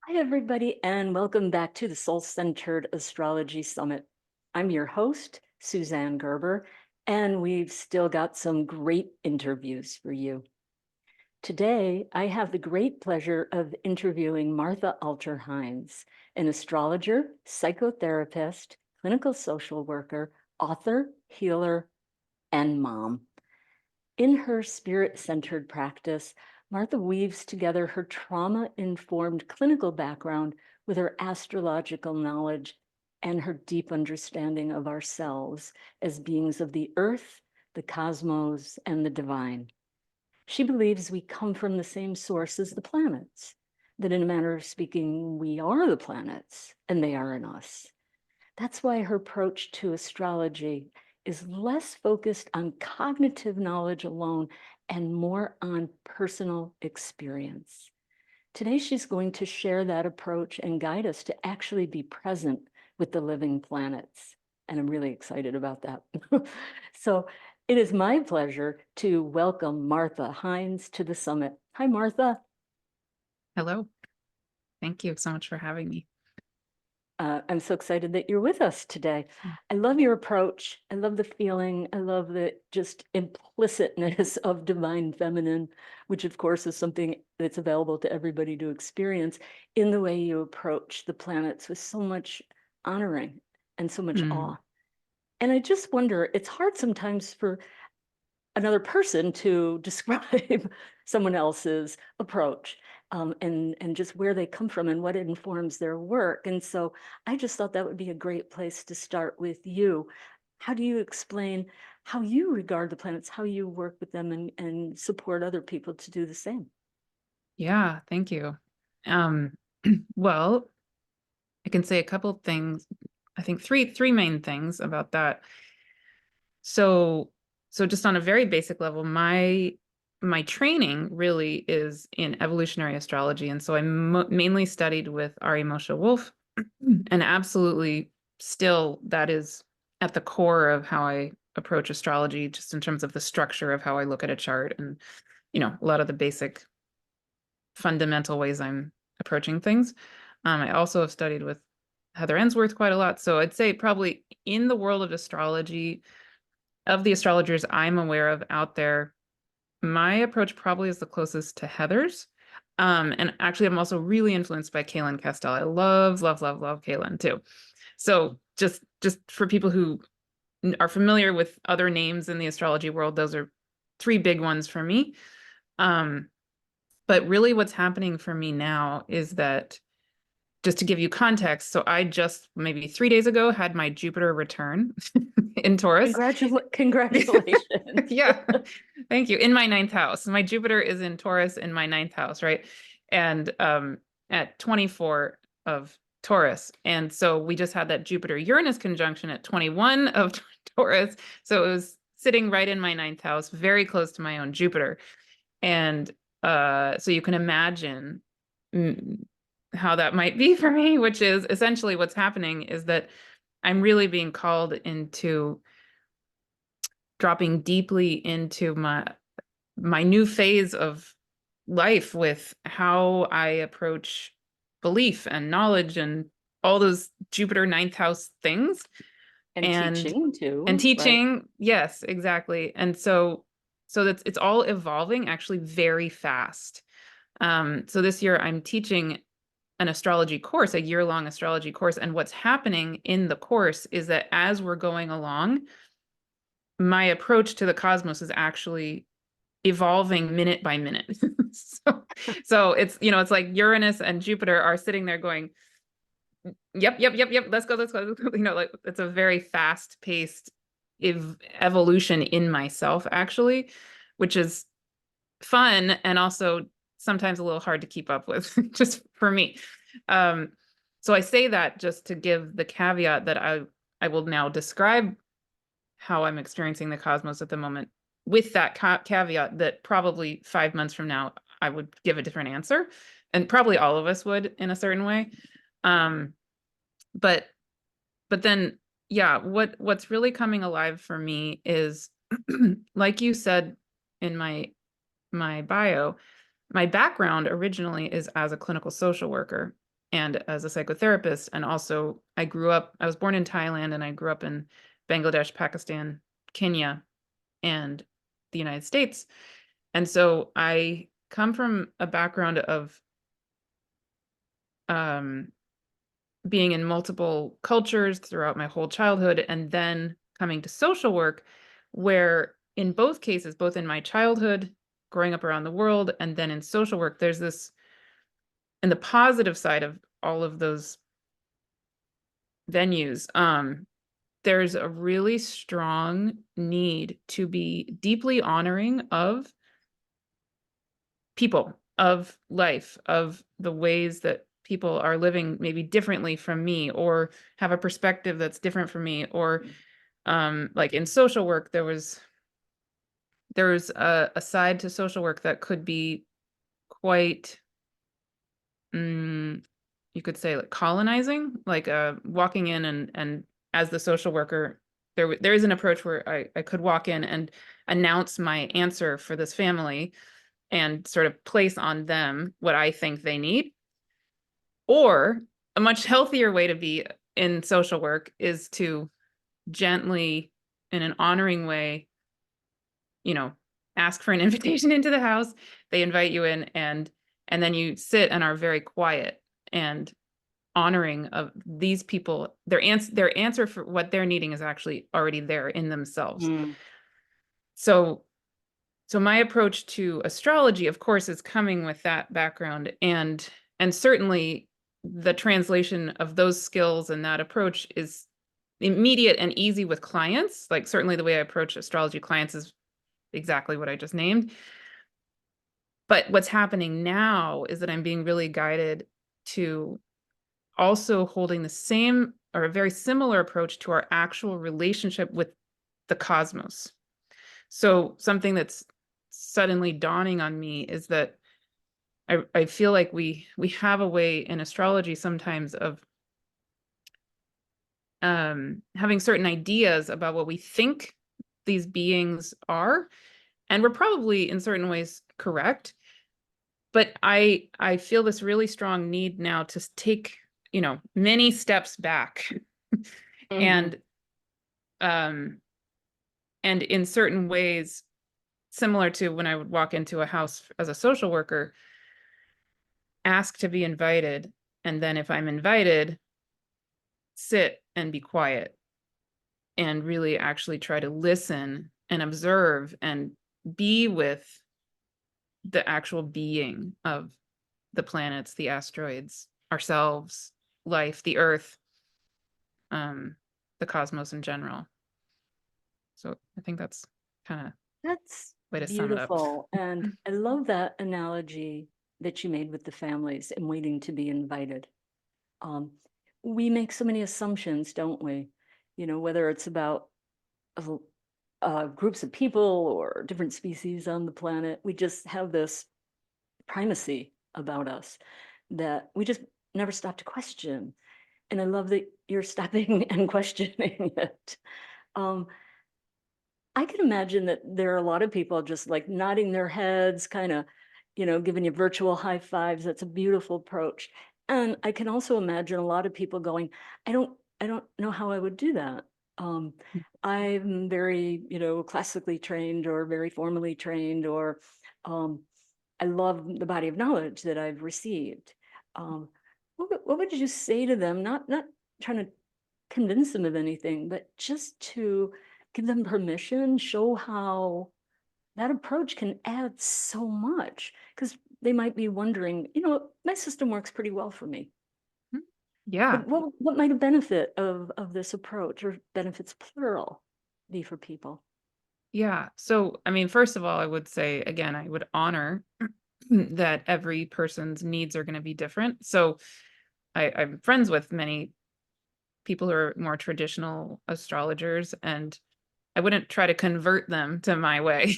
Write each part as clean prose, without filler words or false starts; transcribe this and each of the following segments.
Hi, everybody, and welcome back to the Soul-Centered Astrology Summit. I'm your host, Suzanne Gerber, and we've still got some great interviews for you. Today, I have the great pleasure of interviewing Martha Alter Hines, an astrologer, psychotherapist, clinical social worker, author, healer, and mom. In her spirit-centered practice, Martha weaves together her trauma-informed clinical background with her astrological knowledge and her deep understanding of ourselves as beings of the earth, the cosmos, and the divine. She believes we come from the same source as the planets, that in a manner of speaking, we are the planets and they are in us. That's why her approach to astrology is less focused on cognitive knowledge alone and more on personal experience. Today, she's going to share that approach and guide us to actually be present with the living planets. And I'm really excited about that. So it is my pleasure to welcome Martha Hines to the summit. Hi, Martha. Hello. Thank you so much for having me. I'm so excited that you're with us today. I love your approach. I love the feeling. I love the just implicitness of divine feminine, which of course is something that's available to everybody to experience in the way you approach the planets with so much honoring and so much Mm, awe. And I just wonder, it's hard sometimes for another person to describe someone else's approach, and just where they come from and what informs their work. And so I just thought that would be a great place to start with you. How do you explain how you regard the planets, how you work with them and support other people to do the same? yeah, thank you. Um, well, I can say a couple of things. I think three main things about that. So, so just on a very basic level, my training really is in evolutionary astrology, and so I mainly studied with Moshe Wolfe, and absolutely still that is at the core of how I approach astrology, just in terms of the structure of how I look at a chart and a lot of the basic fundamental ways I'm approaching things. I also have studied with Heather Ensworth quite a lot. So I'd say probably in the world of astrology, of the astrologers I'm aware of out there, my approach probably is the closest to Heather's. And actually, I'm also really influenced by Kaylin Castell. I love, love, love, love Kaylin too. So just for people who are familiar with other names in the astrology world, those are three big ones for me. Um, But really what's happening for me now is that, just to give you context, so I just maybe 3 days ago had my Jupiter return in Taurus. Congratulations. Yeah, thank you. In my ninth house. My Jupiter is in Taurus in my ninth house, right? And at 24 of Taurus. And so we just had that Jupiter-Uranus conjunction at 21 of Taurus. So it was sitting right in my ninth house, very close to my own Jupiter. And so you can imagine mm, how that might be for me, which is essentially what's happening is that I'm really being called into dropping deeply into my new phase of life with how I approach belief and knowledge and all those Jupiter ninth house things. And And teaching and too, right? teaching, yes, exactly. And so that's it's all evolving actually very fast. So this year I'm teaching an astrology course, a year-long astrology course. And what's happening in the course is that as we're going along, my approach to the cosmos is actually evolving minute by minute. so, so it's like Uranus and Jupiter are sitting there going, yep, yep, yep, yep, let's go, let's go, let's go. Like it's a very fast-paced evolution in myself, actually, which is fun and also sometimes a little hard to keep up with, just for me. Um, so I say that just to give the caveat that I will now describe how I'm experiencing the cosmos at the moment, with that caveat that probably 5 months from now I would give a different answer, and probably all of us would in a certain way. Um, but but then yeah, what's really coming alive for me is like you said in my bio, my background originally is as a clinical social worker. and as a psychotherapist. And also I was born in Thailand, and I grew up in Bangladesh, Pakistan, Kenya, and the United States. And so I come from a background of being in multiple cultures throughout my whole childhood, and then coming to social work, where in both cases, both in my childhood, growing up around the world, and then in social work, there's this, and the positive side of all of those venues, there's a really strong need to be deeply honoring of people, of life, of the ways that people are living maybe differently from me, or have a perspective that's different from me. Or like in social work, there was a side to social work that could be quite, you could say, like colonizing, like walking in, and as the social worker, there is an approach where I could walk in and announce my answer for this family and sort of place on them what I think they need. Or a much healthier way to be in social work is to gently, in an honoring way, ask for an invitation into the house. They invite you in, and then you sit and are very quiet and honoring of these people. Their answer for what they're needing is actually already there in themselves. Mm. So my approach to astrology, of course, is coming with that background, and certainly the translation of those skills and that approach is immediate and easy with clients. Like, certainly the way I approach astrology clients is exactly what I just named. But what's happening now is that I'm being really guided to also holding the same or a very similar approach to our actual relationship with the cosmos. So something that's suddenly dawning on me is that I feel like we have a way in astrology sometimes of having certain ideas about what we think these beings are, and we're probably in certain ways correct. But I feel this really strong need now to take, many steps back, Mhm. and um and in certain ways, similar to when I would walk into a house as a social worker, ask to be invited, and then if I'm invited, sit and be quiet and really actually try to listen and observe and be with the actual being of the planets, the asteroids, ourselves, life, the earth, um, the cosmos in general. So I think that's kind of That's way to sum it up. beautiful. And I love that analogy that you made with the families and waiting to be invited. Um, we make so many assumptions, don't we? Whether it's about uh, groups of people or different species on the planet, we just have this primacy about us that we just never stop to question. And I love that you're stopping and questioning it. Um, I can imagine that there are a lot of people just like nodding their heads, kind of, giving you virtual high fives. That's a beautiful approach. And I can also imagine a lot of people going, I don't know how I would do that. Um, I'm very, classically trained or very formally trained, or um, I love the body of knowledge that I've received. What would you say to them? Not trying to convince them of anything, but just to give them permission, show how that approach can add so much. Because they might be wondering, my system works pretty well for me. Yeah. But what might a benefit of this approach, or benefits plural, be for people? Yeah. So, I mean, first of all, I would say, again, I would honor that every person's needs are going to be different. So I'm friends with many people who are more traditional astrologers, and I wouldn't try to convert them to my way.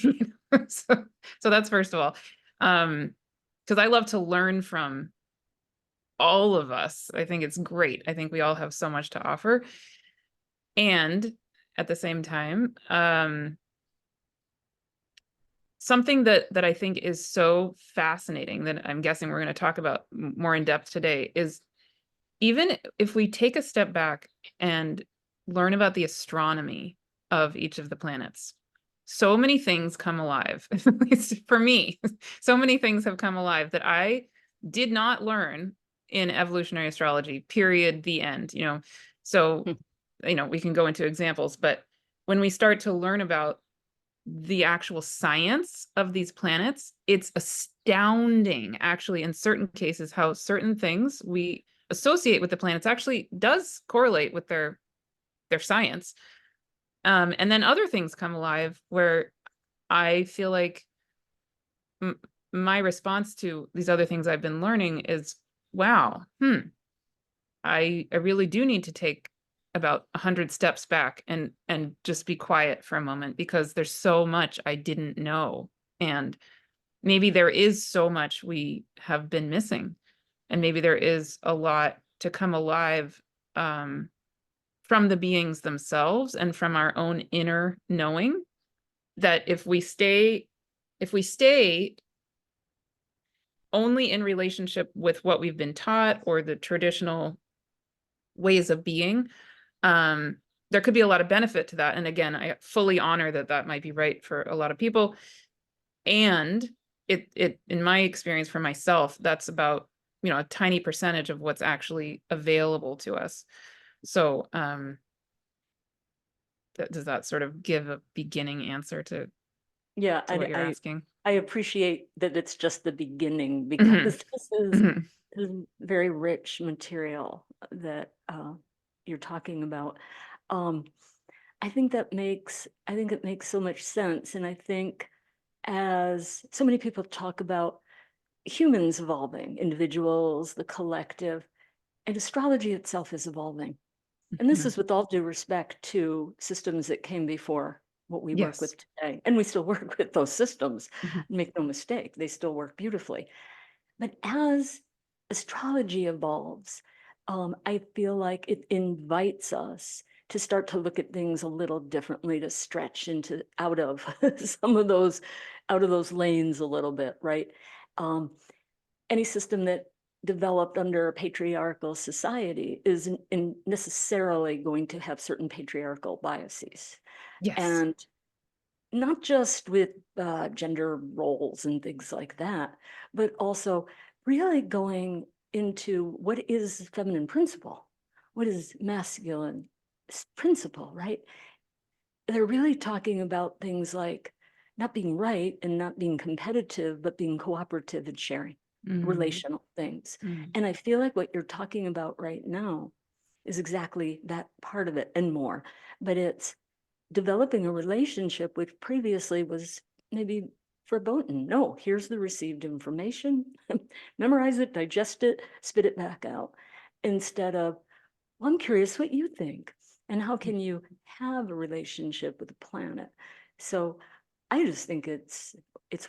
So that's first of all. Because I love to learn from all of us. I think it's great. I think we all have so much to offer. And at the same time, something that I think is so fascinating that I'm guessing we're going to talk about more in depth today is even if we take a step back and learn about the astronomy of each of the planets, so many things come alive, at least for me. So many things have come alive that I did not learn in evolutionary astrology, period, the end, So, we can go into examples, but when we start to learn about the actual science of these planets, it's astounding, actually, in certain cases, how certain things we associate with the planets actually does correlate with their science. And then other things come alive where I feel like my response to these other things I've been learning is, wow, I really do need to take about 100 steps back and just be quiet for a moment, because there's so much I didn't know. And maybe there is so much we have been missing. And maybe there is a lot to come alive from the beings themselves and from our own inner knowing, that if we stay only in relationship with what we've been taught or the traditional ways of being, there could be a lot of benefit to that. And again, I fully honor that that might be right for a lot of people. And it in my experience for myself, that's about, a tiny percentage of what's actually available to us. So does that sort of give a beginning answer to Yeah, what you're asking? I appreciate that it's just the beginning, because Mhm. this Mhm. is very rich material that you're talking about. Um, I think it makes so much sense. And I think, as so many people talk about humans evolving, individuals, the collective, and astrology itself is evolving. And this Mhm. is with all due respect to systems that came before what we work Yes. with today. And we still work with those systems, Mhm. make no mistake, they still work beautifully. But as astrology evolves, I feel like it invites us to start to look at things a little differently, to stretch into out of some of those lanes a little bit, right? Um, any system that developed under a patriarchal society is necessarily going to have certain patriarchal biases. Yes. And not just with gender roles and things like that, but also really going into what is feminine principle, what is masculine principle, right? They're really talking about things like not being right and not being competitive, but being cooperative and sharing Mhm. relational things. Mhm. And I feel like what you're talking about right now is exactly that part of it and more. But it's developing a relationship, which previously was maybe verboten. No, here's the received information, memorize it, digest it, spit it back out, instead of, well, I'm curious what you think, and how can you have a relationship with the planet? So I just think it's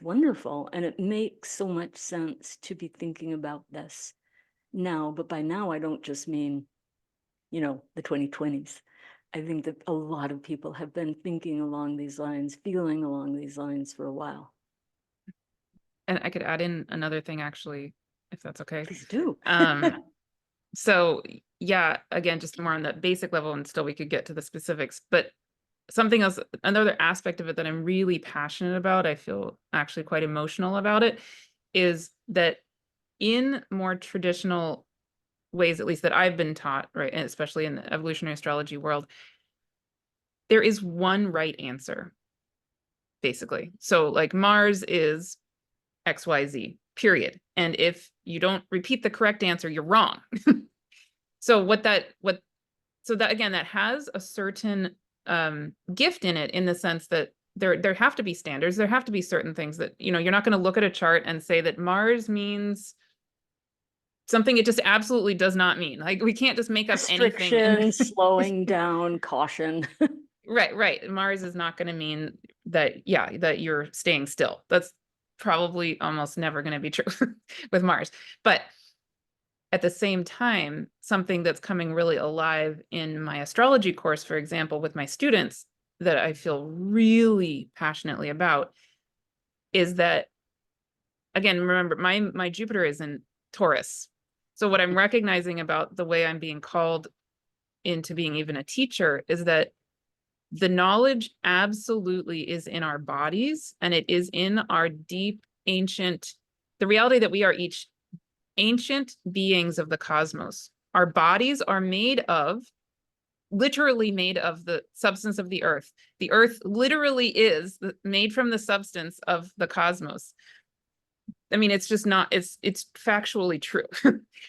wonderful, and it makes so much sense to be thinking about this now. But by now, I don't just mean, the 2020s. I think that a lot of people have been thinking along these lines, feeling along these lines for a while. And I could add in another thing, actually, if that's okay. Please do. Um, so yeah, again, just more on that basic level, and still we could get to the specifics. But something else, another aspect of it that I'm really passionate about, I feel actually quite emotional about it, is that in more traditional ways, at least that I've been taught, right, and especially in the evolutionary astrology world, there is one right answer, basically. So like Mars is XYZ, period. And if you don't repeat the correct answer, you're wrong. So so that again, that has a certain gift in it, in the sense that there have to be standards. There have to be certain things that, you're not going to look at a chart and say that Mars means something it just absolutely does not mean. Like, we can't just make up anything. And Restriction, slowing down, caution. right. Mars is not going to mean that, yeah, that you're staying still. That's probably almost never going to be true with Mars. But at the same time, something that's coming really alive in my astrology course, for example, with my students, that I feel really passionately about, is that, again, remember, my Jupiter is in Taurus. So what I'm recognizing about the way I'm being called into being even a teacher is that the knowledge absolutely is in our bodies, and it is in our deep ancient, the reality that we are each ancient beings of the cosmos. Our bodies are made of, literally made of the substance of the earth. The earth literally is made from the substance of the cosmos. I mean, it's just not, it's factually true,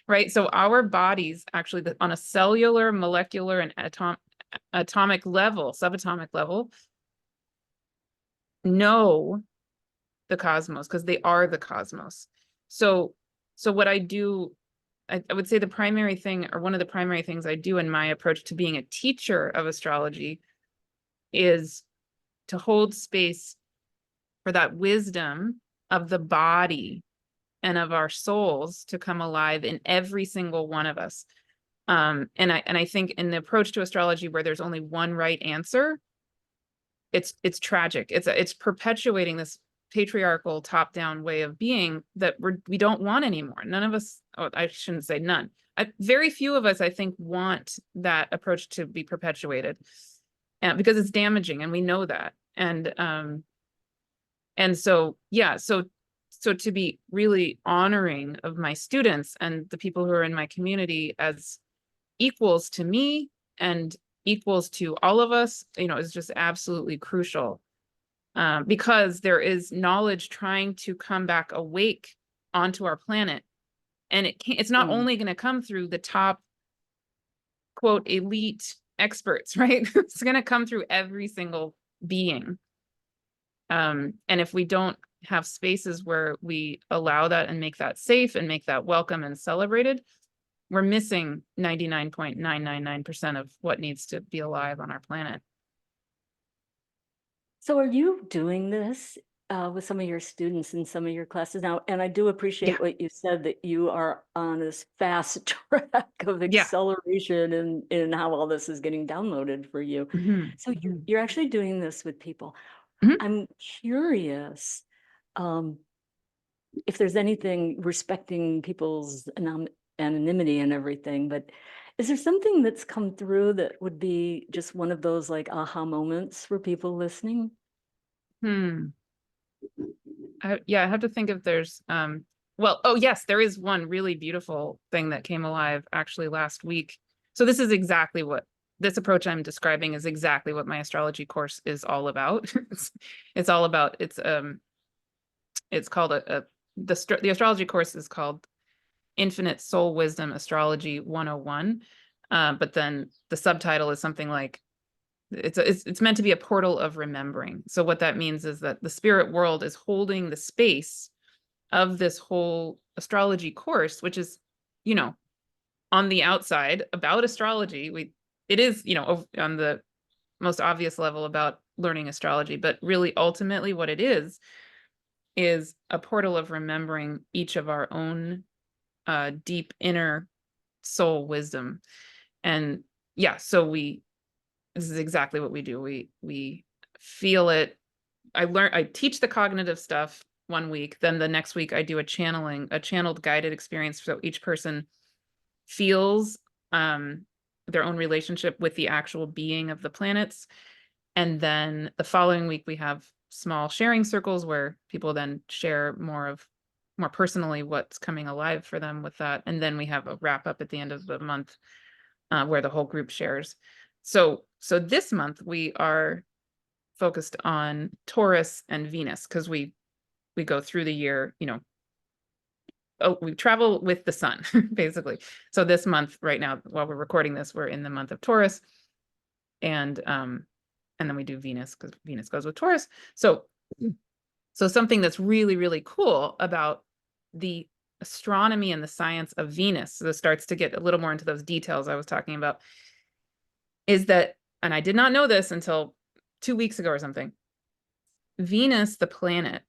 right? So our bodies actually on a cellular, molecular, and atomic level, subatomic level, know the cosmos because they are the cosmos. So what I do, I would say the primary thing, or one of the primary things I do in my approach to being a teacher of astrology, is to hold space for that wisdom of the body and of our souls to come alive in every single one of us. And I think in the approach to astrology where there's only one right answer, it's tragic. It's perpetuating this patriarchal top-down way of being that we don't want anymore. None of us, oh, I shouldn't say none. Very few of us, I think, want that approach to be perpetuated, because it's damaging, and we know that. And so, yeah, so to be really honoring of my students and the people who are in my community as equals to me and equals to all of us, is just absolutely crucial, because there is knowledge trying to come back awake onto our planet. And it's not only going to come through the top, quote, elite experts, right? It's going to come through every single being. And if we don't have spaces where we allow that and make that safe and make that welcome and celebrated, we're missing 99.999% of what needs to be alive on our planet. So are you doing this with some of your students in some of your classes now? And I do appreciate Yeah. what you said, that you are on this fast track of Yeah. acceleration in how all this is getting downloaded for you. Mhm. So you're actually doing this with people. Mhm. I'm curious if there's anything respecting people's anonymity and everything, but is there something that's come through that would be just one of those like aha moments for people listening? Yeah, I have to think if there's well, oh yes, there is one really beautiful thing that came alive actually last week. So this is exactly what this approach I'm describing is exactly what my astrology course is all about. It's all about it's called the astrology course is called Infinite Soul Wisdom Astrology 101. But then the subtitle is something like it's meant to be a portal of remembering. So what that means is that the spirit world is holding the space of this whole astrology course, which is, on the outside about astrology. It is, on the most obvious level about learning astrology, but really ultimately what it is a portal of remembering each of our own deep inner soul wisdom. And yeah, so this is exactly what we do. We feel it. I teach the cognitive stuff one week, then the next week I do a channeled guided experience. So each person feels their own relationship with the actual being of the planets. And then the following week we have small sharing circles where people then share more personally what's coming alive for them with that. And then we have a wrap up at the end of the month where the whole group shares. So this month we are focused on Taurus and Venus because we go through the year, we travel with the sun, basically. So this month, right now, while we're recording this, we're in the month of Taurus, and then we do Venus because Venus goes with Taurus. So something that's really, really cool about the astronomy and the science of Venus, so this starts to get a little more into those details I was talking about, is that, and I did not know this until 2 weeks ago or something, Venus, the planet,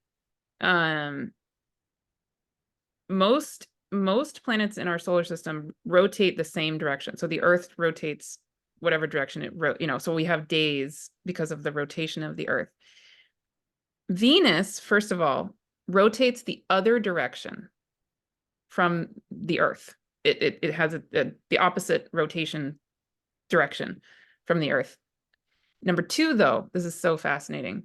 most planets in our solar system rotate the same direction. So the Earth rotates whatever direction so we have days because of the rotation of the Earth. Venus, first of all, rotates the other direction from the Earth. it has the opposite rotation direction from the Earth. Number two, though, this is so fascinating.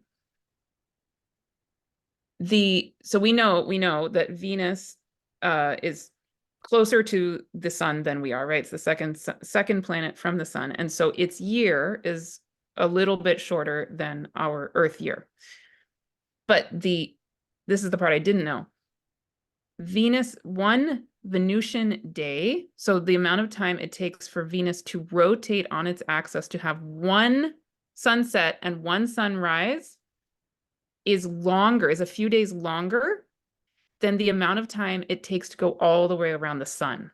So we know that Venus is closer to the sun than we are, right? It's the second planet from the sun, and so its year is a little bit shorter than our Earth year. But this is the part I didn't know. Venus, one Venusian day, so the amount of time it takes for Venus to rotate on its axis to have one sunset and one sunrise is a few days longer than the amount of time it takes to go all the way around the sun.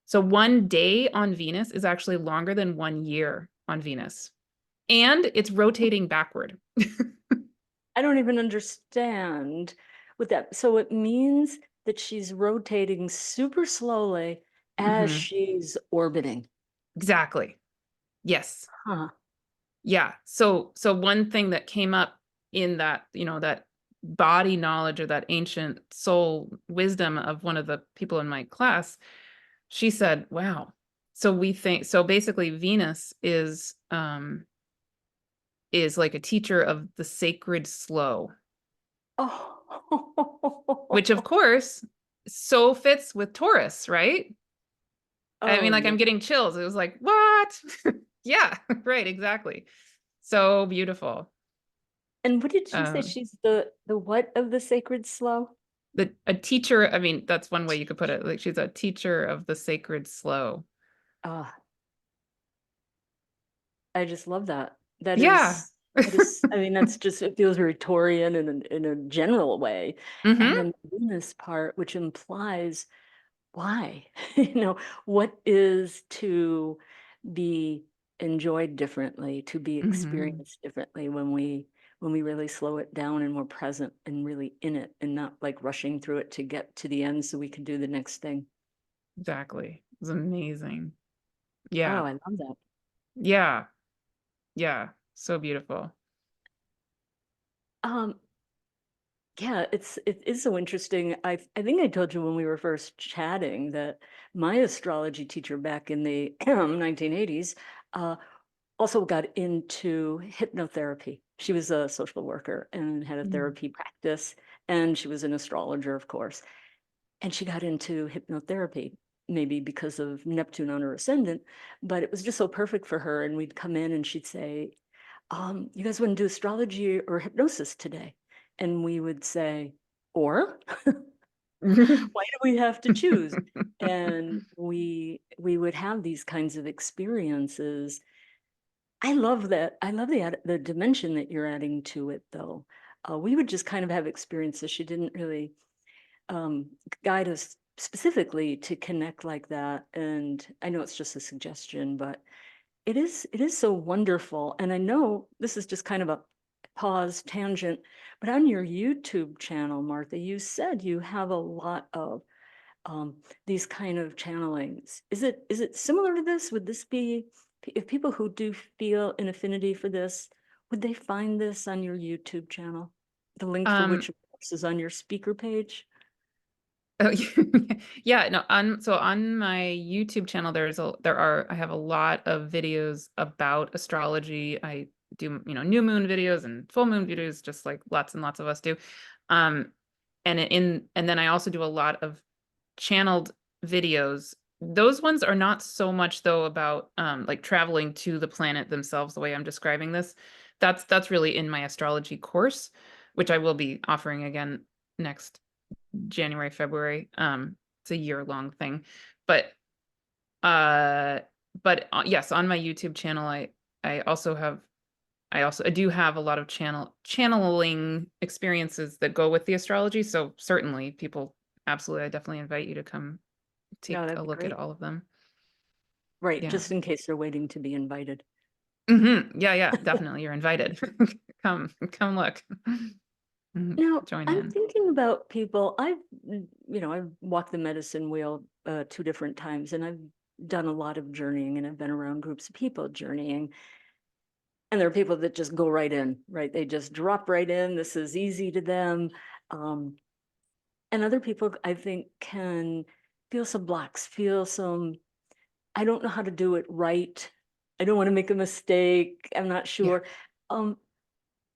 So one day on Venus is actually longer than 1 year on Venus. And it's rotating backward. I don't even understand what that. So it means that she's rotating super slowly as Mhm. she's orbiting. Exactly. Yes. Huh. Yeah. So one thing that came up in that, that body knowledge or that ancient soul wisdom of one of the people in my class, she said, wow. So basically Venus is like a teacher of the sacred slow, which of Oh. course so fits with Taurus, right? I mean, Oh like yeah. I'm getting chills. It was like, what? Yeah, right, exactly. So beautiful. And what did she say? Um, She's the what of the sacred slow? a teacher, I mean, that's one way you could put it. Like she's a teacher of the sacred slow. Ah, I just love that. That Yeah. is that is, I mean, that's just, it feels Victorian in a general way. And Hmm. then the Venus part, which implies why, what is to be enjoyed differently, to be Hmm. experienced differently when we really slow it down and we're present and really in it and not like rushing through it to get to the end so we can do the next thing. Exactly. It's amazing. Oh, Yeah. I love that. Yeah. Yeah. So beautiful. Um, Yeah, it is so interesting. I think I told you when we were first chatting that my astrology teacher back in the 1980s also got into hypnotherapy. She was a social worker and had a Mm. therapy practice, and she was an astrologer, of course. And she got into hypnotherapy, maybe because of Neptune on her ascendant, but it was just so perfect for her. And we'd come in and she'd say, you guys want to do astrology or hypnosis today? And we would say, or why do we have to choose? And we would have these kinds of experiences. I love that. I love the dimension that you're adding to it, though. We would just kind of have experiences. She didn't really um, guide us specifically to connect like that. And I know it's just a suggestion, but it is so wonderful. And I know this is just kind of a pause tangent, but on your YouTube channel, Martha, you said you have a lot of these kind of channelings. Is it similar to this? Would this be, if people who do feel an affinity for this, would they find this on your YouTube channel? The link for Um, which, of course, is on your speaker page. oh, yeah, no, on my YouTube channel, I have a lot of videos about astrology. I do, new moon videos and full moon videos, just like lots and lots of us do. Um, and then I also do a lot of channeled videos. Those ones are not so much though about like traveling to the planet themselves the way I'm describing this. That's really in my astrology course, which I will be offering again next January, February. It's a year-long thing. But yes, on my YouTube channel, I also have I do have a lot of channeling experiences that go with the astrology. So certainly people, absolutely, I definitely invite you to come No, take that'd a be look at great. all of them. Right, Yeah. just in case they're waiting to be invited. Yeah, yeah, definitely. You're invited. Come look. Now, Join I'm in. thinking about people. I've walked the medicine wheel 2 different times, and I've done a lot of journeying, and I've been around groups of people journeying. And there are people that just go right in, right? They just drop right in. This is easy to them. Um, and other people, I think, can feel some blocks, feel some, I don't know how to do it right. I don't want to make a mistake. I'm not Yeah. sure. Um,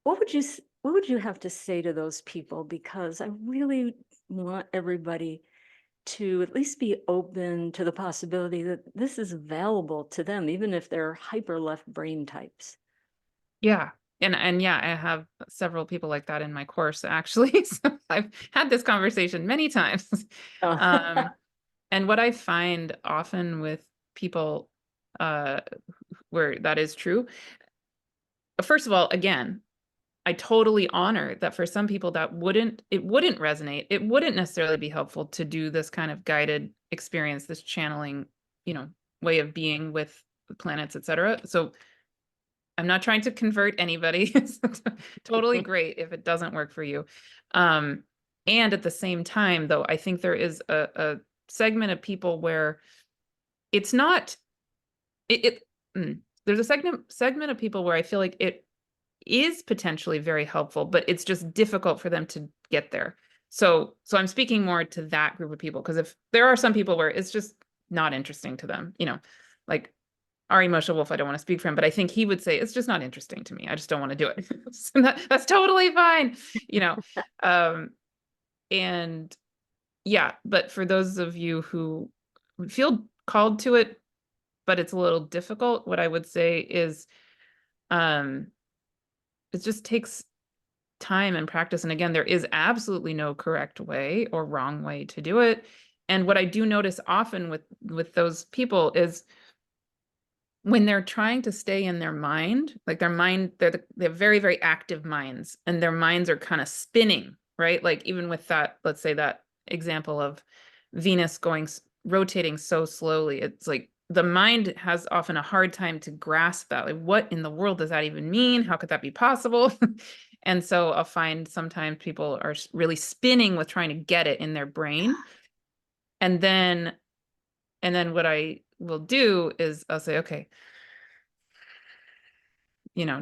what would you have to say to those people? Because I really want everybody to at least be open to the possibility that this is available to them, even if they're hyper left brain types. Yeah. And yeah, I have several people like that in my course, actually. So I've had this conversation many times. Uh, Um, and what I find often with people uh, where that is true, first of all, again, I totally honor that for some people it wouldn't resonate. It wouldn't necessarily be helpful to do this kind of guided experience, this channeling, way of being with the planets, etc. So I'm not trying to convert anybody. It's totally great if it doesn't work for you. Um, and at the same time, though, I think there is a segment of people where it's not there's a segment of people where I feel like it is potentially very helpful, but it's just difficult for them to get there. So I'm speaking more to that group of people, because if there are some people where it's just not interesting to them, like Moshe Wolfe, I don't want to speak for him, but I think he would say it's just not interesting to me. I just don't want to do it. So that's totally fine, you know. Um, and yeah, but for those of you who feel called to it, but it's a little difficult, what I would say is um, it just takes time and practice. And again, there is absolutely no correct way or wrong way to do it. And what I do notice often with those people is when they're trying to stay in their mind, like their mind, they have very, very active minds, and their minds are kind of spinning, right? Like even with that, let's say that example of Venus rotating so slowly, it's like the mind has often a hard time to grasp that. Like, what in the world does that even mean? How could that be possible? And so I'll find sometimes people are really spinning with trying to get it in their brain. And then what I will do is I'll say, okay,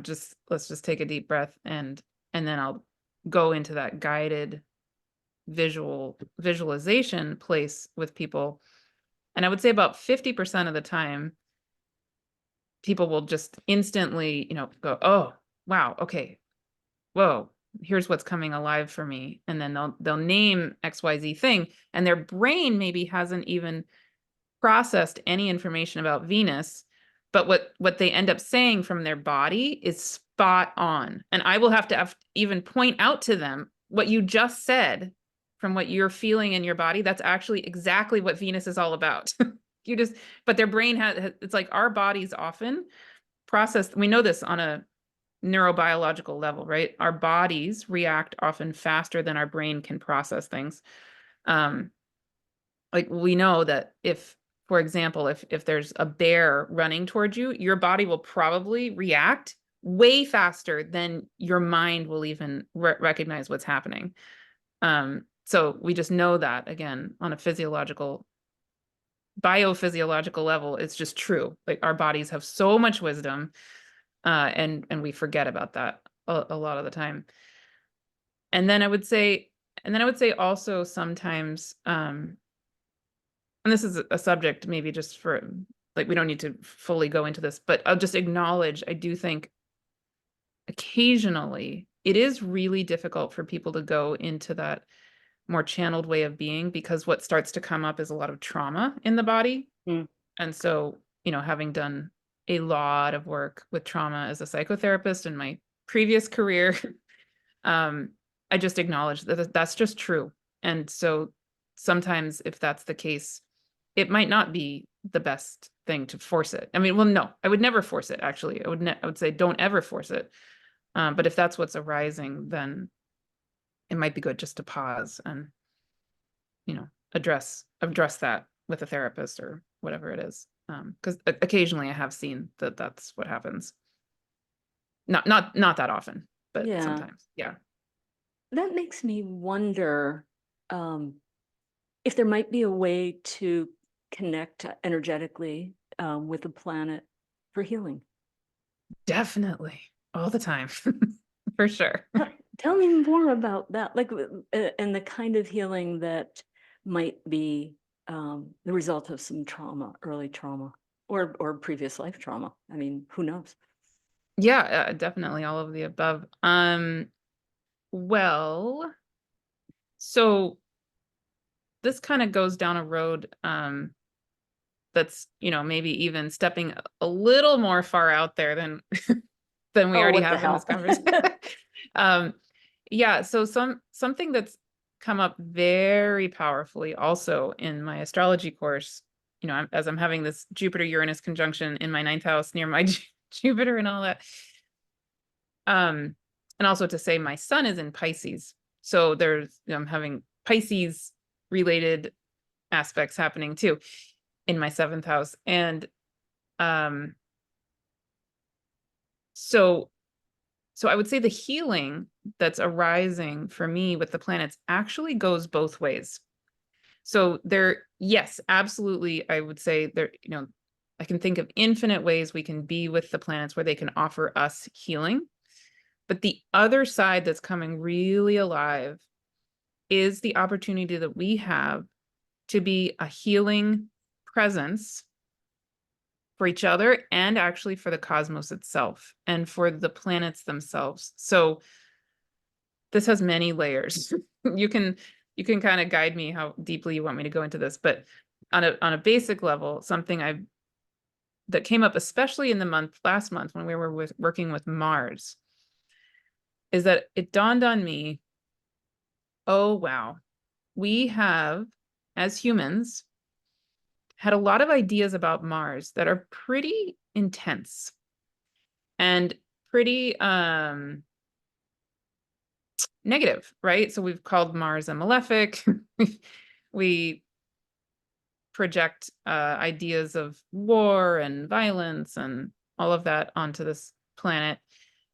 just let's just take a deep breath, and then I'll go into that guided visualization place with people. And I would say about 50% of the time, people will just instantly, go, oh, wow, okay, whoa, here's what's coming alive for me. And then they'll name XYZ thing, and their brain maybe hasn't even processed any information about Venus, but what they end up saying from their body is spot on. And I will have to even point out to them what you just said from what you're feeling in your body. That's actually exactly what Venus is all about. But their brain it's like our bodies often process, we know this on a neurobiological level, right? Our bodies react often faster than our brain can process things. Um, like we know that if, for example, if there's a bear running towards you, your body will probably react way faster than your mind will even recognize what's happening. So we just know that, again, on a biophysiological level, it's just true. Like our bodies have so much wisdom, and we forget about that a lot of the time. And then I would say, also sometimes, and this is a subject maybe just for, like, we don't need to fully go into this, but I'll just acknowledge, I do think occasionally it is really difficult for people to go into that more channeled way of being, because what starts to come up is a lot of trauma in the body. Mm. And so, having done a lot of work with trauma as a psychotherapist in my previous career, I just acknowledge that that's just true. And so sometimes if that's the case, it might not be the best thing to force it. I mean, well, no, I would never force it, actually. I would say don't ever force it. But if that's what's arising, then it might be good just to pause and, address that with a therapist or whatever it is. Because occasionally I have seen that that's what happens. Not that often, but Yeah, sometimes. Yeah. that makes me wonder um, if there might be a way to connect energetically with the planet for healing. Definitely. All the time. For sure. Tell me more about that, like, and the kind of healing that might be the result of some trauma, early trauma, or previous life trauma. I mean, who knows? Yeah, definitely all of the above. Well, so this kind of goes down a road that's, maybe even stepping a little more far out there than than we Oh, already what the have in this hell? conversation. um, yeah, so something that's come up very powerfully also in my astrology course, as I'm having this Jupiter-Uranus conjunction in my ninth house near my Jupiter and all that. And also to say my sun is in Pisces. So I'm having Pisces related aspects happening too in my seventh house. And um, so I would say the healing that's arising for me with the planets actually goes both ways. So yes, absolutely, I would say I can think of infinite ways we can be with the planets where they can offer us healing. But the other side that's coming really alive is the opportunity that we have to be a healing presence for each other and actually for the cosmos itself and for the planets themselves. So this has many layers. you can kind of guide me how deeply you want me to go into this, but on a basic level, something that came up especially in the last month when we were working with Mars is that it dawned on me, oh wow, we have as humans had a lot of ideas about Mars that are pretty intense and pretty negative, right? So we've called Mars a malefic. We project ideas of war and violence and all of that onto this planet.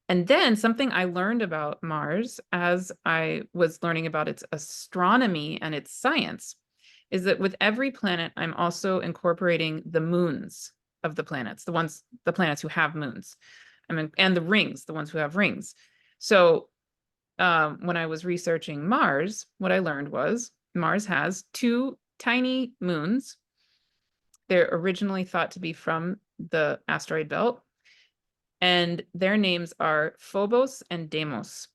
And then something I learned about Mars as I was learning about its astronomy and its science is that with every planet, I'm also incorporating the moons of the planets, the planets who have moons. And the rings, the ones who have rings. So when I was researching Mars, what I learned was Mars has two tiny moons. They're originally thought to be from the asteroid belt, and their names are Phobos and Deimos.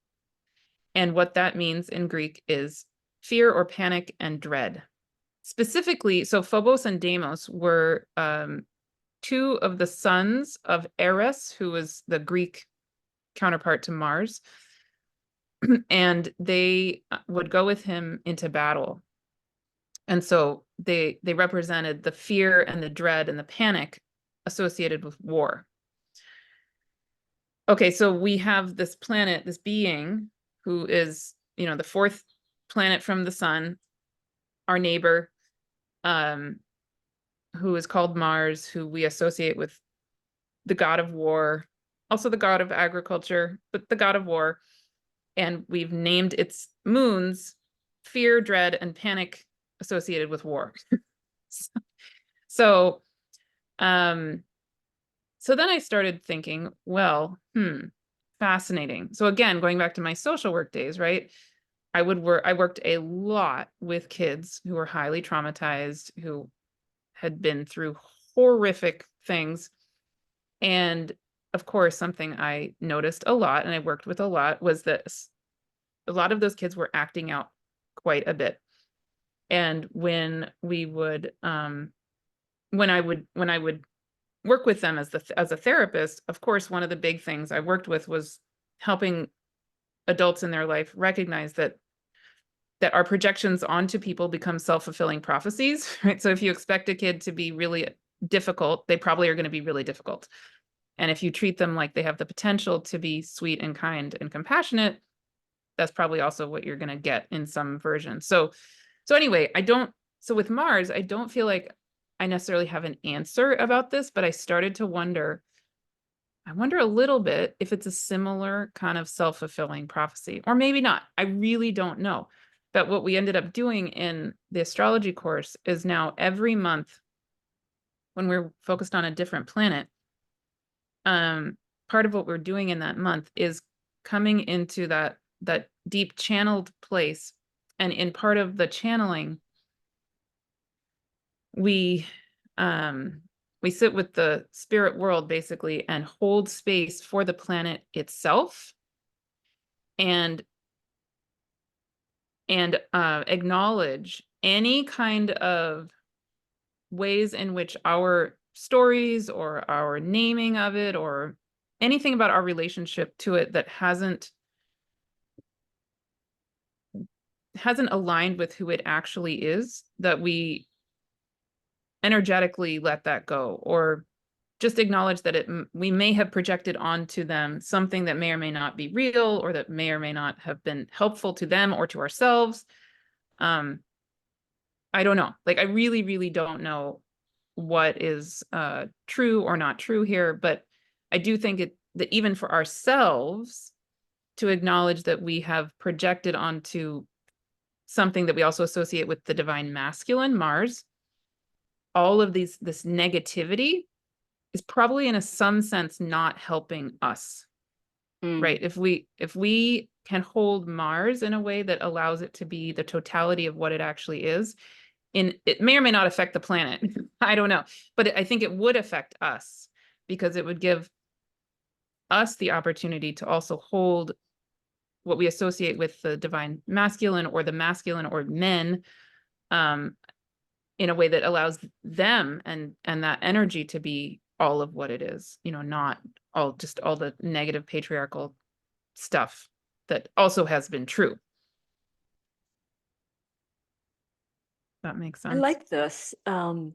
And what that means in Greek is fear or panic and dread. Specifically, so Phobos and Deimos were two of the sons of Eris, who was the Greek counterpart to Mars. And they would go with him into battle. And so they represented the fear and the dread and the panic associated with war. Okay, so we have this planet, this being who is, the fourth planet from the sun, our neighbor, who is called Mars, who we associate with the god of war, also the god of agriculture, but the god of war. And we've named its moons fear, dread, and panic associated with war. so, so then I started thinking, well, fascinating. So again, going back to my social work days, right? I worked a lot with kids who were highly traumatized, who had been through horrific things. And of course, something I noticed a lot and I worked with a lot was that a lot of those kids were acting out quite a bit. And when I would work with them as a therapist, of course, one of the big things I worked with was helping adults in their life recognize that our projections onto people become self-fulfilling prophecies, right? So if you expect a kid to be really difficult, they probably are going to be really difficult. And if you treat them like they have the potential to be sweet and kind and compassionate, that's probably also what you're going to get in some version. So anyway, so with Mars, I don't feel like I necessarily have an answer about this, but I started to wonder a little bit if it's a similar kind of self-fulfilling prophecy, or maybe not. I really don't know. But what we ended up doing in the astrology course is now every month when we're focused on a different planet, part of what we're doing in that month is coming into that deep channeled place. And in part of the channeling, we we sit with the spirit world basically and hold space for the planet itself, and acknowledge any kind of ways in which our stories or our naming of it or anything about our relationship to it that hasn't aligned with who it actually is, that we energetically let that go, or just acknowledge that we may have projected onto them something that may or may not be real, or that may or may not have been helpful to them or to ourselves. I don't know. Like, I really, really don't know what is true or not true here, but I do think that even for ourselves to acknowledge that we have projected onto something that we also associate with the divine masculine, Mars, all of this negativity is probably in some sense not helping us. Right? If we can hold Mars in a way that allows it to be the totality of what it actually is, it may or may not affect the planet. I don't know, but I think it would affect us, because it would give us the opportunity to also hold what we associate with the divine masculine or the masculine or men, in a way that allows them and that energy to be all of what it is, not all the negative patriarchal stuff that also has been true. That makes sense. I like this. Even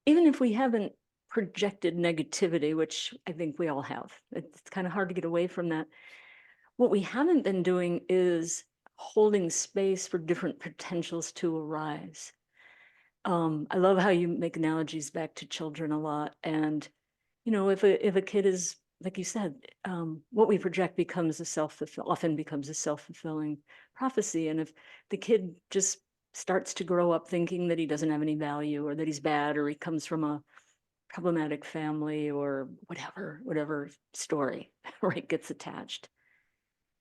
if we haven't projected negativity, which I think we all have, it's kind of hard to get away from that. What we haven't been doing is holding space for different potentials to arise. I love how you make analogies back to children a lot. And, if a kid is, like you said, what we project often becomes a self-fulfilling prophecy. And if the kid just starts to grow up thinking that he doesn't have any value, or that he's bad, or he comes from a problematic family, or whatever story, right, gets attached,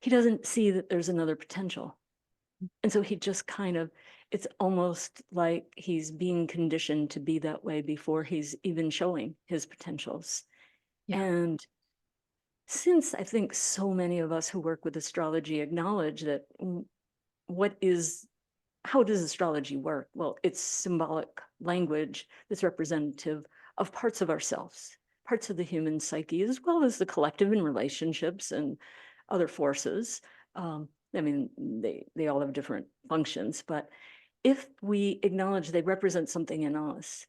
he doesn't see that there's another potential. And so he just it's almost like he's being conditioned to be that way before he's even showing his potentials. Yeah. And since I think so many of us who work with astrology acknowledge that how does astrology work? Well, it's symbolic language that's representative of parts of ourselves, parts of the human psyche, as well as the collective in relationships and other forces. I mean, they all have different functions, but if we acknowledge they represent something in us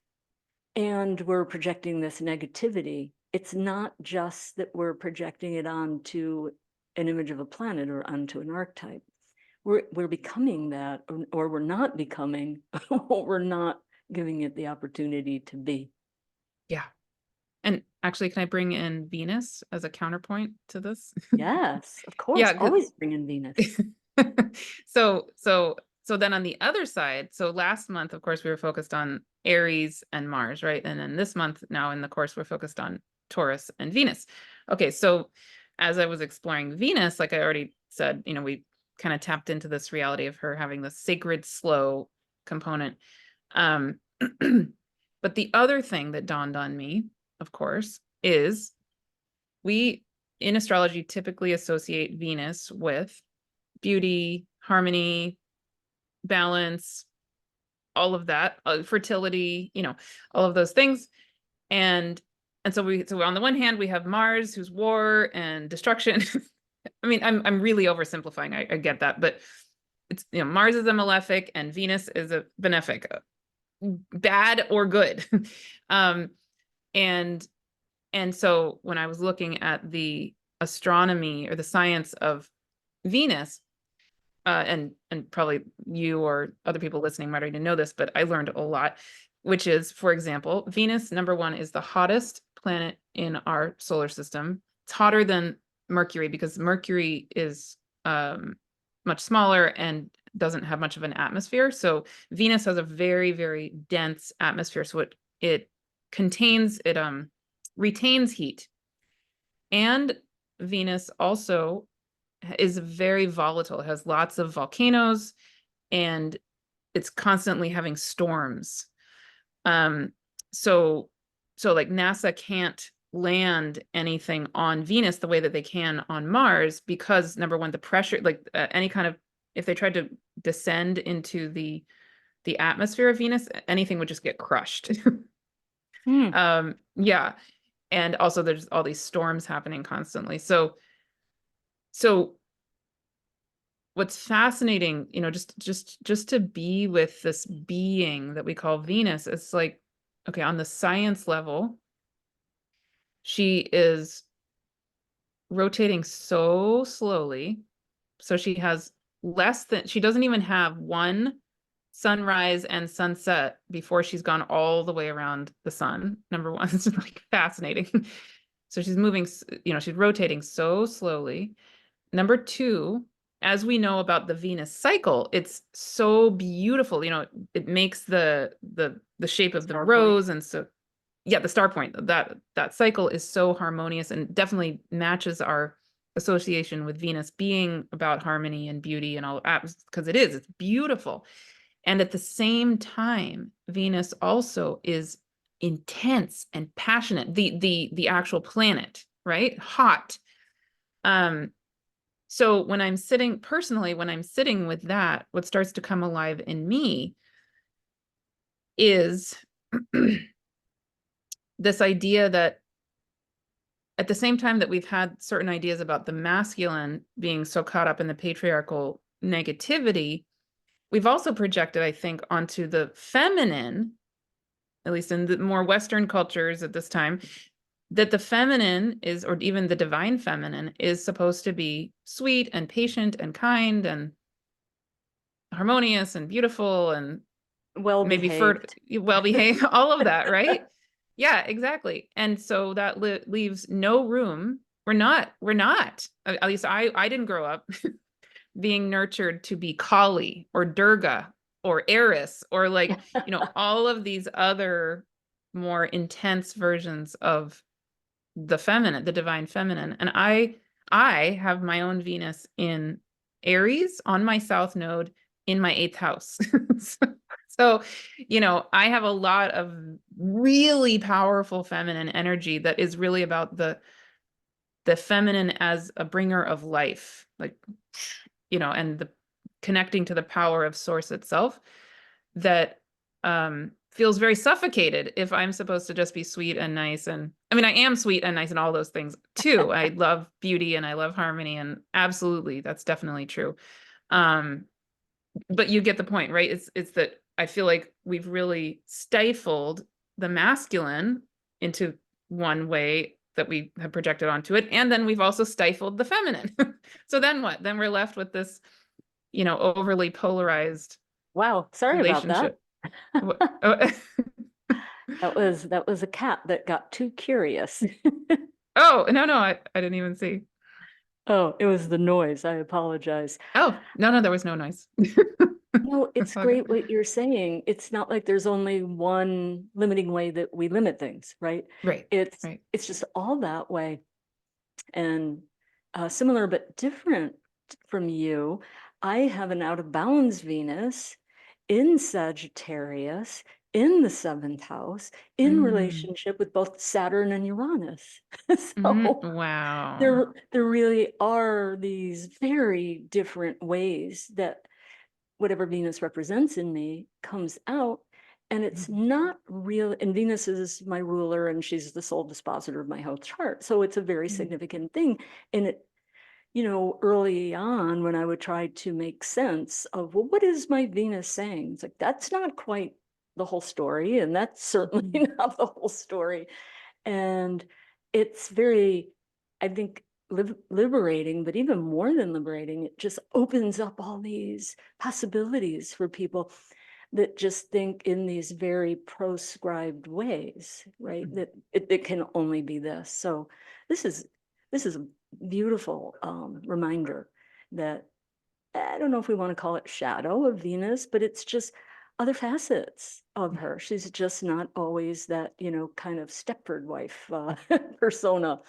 and we're projecting this negativity, it's not just that we're projecting it onto an image of a planet or onto an archetype. We're becoming that, or we're not becoming what we're not giving it the opportunity to be. Yeah. And actually, can I bring in Venus as a counterpoint to this? Yes, of course. Yeah. Always bring in Venus. So then on the other side, so last month, of course, we were focused on Aries and Mars, right? And then this month, now in the course, we're focused on Taurus and Venus. Okay, so as I was exploring Venus, like I already said, we kind of tapped into this reality of her having this sacred slow component. But the other thing that dawned on me, of course, is we in astrology typically associate Venus with beauty, harmony, balance, all of that, fertility, all of those things. And so on the one hand, we have Mars, who's war and destruction. I mean, I'm really oversimplifying. I get that, but it's, Mars is a malefic and Venus is a benefic, bad or good. And so when I was looking at the astronomy or the science of Venus, and probably you or other people listening might already know this, but I learned a lot, which is, for example, Venus, number one, is the hottest planet in our solar system. It's hotter than Mercury because Mercury is much smaller and doesn't have much of an atmosphere. So Venus has a very, very dense atmosphere. So it retains heat. And Venus also is very volatile. It has lots of volcanoes and it's constantly having storms. Um, so like NASA can't land anything on Venus the way that they can on Mars, because number one, the pressure, like any kind of, if they tried to descend into the atmosphere of Venus, anything would just get crushed. Hmm. Yeah. And also there's all these storms happening constantly. So what's fascinating, just to be with this being that we call Venus, it's like, okay, on the science level, she is rotating so slowly. So she doesn't even have one sunrise and sunset before she's gone all the way around the sun. Number one, it's like fascinating. So she's moving, she's rotating so slowly. Number two, as we know about the Venus cycle, it's so beautiful. It makes the shape of the Star point. rose, and so yeah, the star point. That cycle is so harmonious and definitely matches our association with Venus being about harmony and beauty and all that, because it's beautiful. And at the same time, Venus also is intense and passionate. The actual planet, right? Hot. So when I'm sitting with that, what starts to come alive in me is this idea that at the same time that we've had certain ideas about the masculine being so caught up in the patriarchal negativity, we've also projected, I think, onto the feminine, at least in the more Western cultures at this time, that the feminine is, or even the divine feminine, is supposed to be sweet and patient and kind and harmonious and beautiful and Well maybe behaved. well behaved, all of that, right? Yeah, exactly. And so that leaves no room. We're not, at least I didn't grow up being nurtured to be Kali or Durga or Eris or like, all of these other more intense versions of the feminine, the divine feminine. And I have my own Venus in Aries on my south node in my 8th house. So, I have a lot of really powerful feminine energy that is really about the feminine as a bringer of life, like, and the connecting to the power of source itself, that feels very suffocated if I'm supposed to just be sweet and nice. And I mean, I am sweet and nice and all those things too. I love beauty and I love harmony, and absolutely, that's definitely true. But you get the point, right? It's that I feel like we've really stifled the masculine into one way that we have projected onto it, and then we've also stifled the feminine. So then what? Then we're left with this, overly polarized Wow, sorry about that. relationship. Oh, That was a cat that got too curious. oh, no, I didn't even see. Oh, it was the noise. I apologize. Oh, no, there was no noise. No, it's All good. great what you're saying. It's not like there's only one limiting way that we limit things, right? Right, It's right. it's just all that way. And similar but different from you, I have an out of balance Venus in Sagittarius in the 7th house in Mm, relationship with both Saturn and Uranus. So wow. there really are these very different ways that whatever Venus represents in me comes out. And it's not real. And Venus is my ruler and she's the sole dispositor of my whole chart. So it's a very Mm, significant thing. And it, early on when I would try to make sense of, well, what is my Venus saying? It's like, that's not quite the whole story. And that's certainly mhm, not the whole story. And it's very, I think, liberating, but even more than liberating, it just opens up all these possibilities for people that just think in these very proscribed ways, right? mhm, That it can only be this. So this is a beautiful reminder that I don't know if we want to call it shadow of Venus, but it's just other facets of her. She's just not always that, kind of Stepford wife persona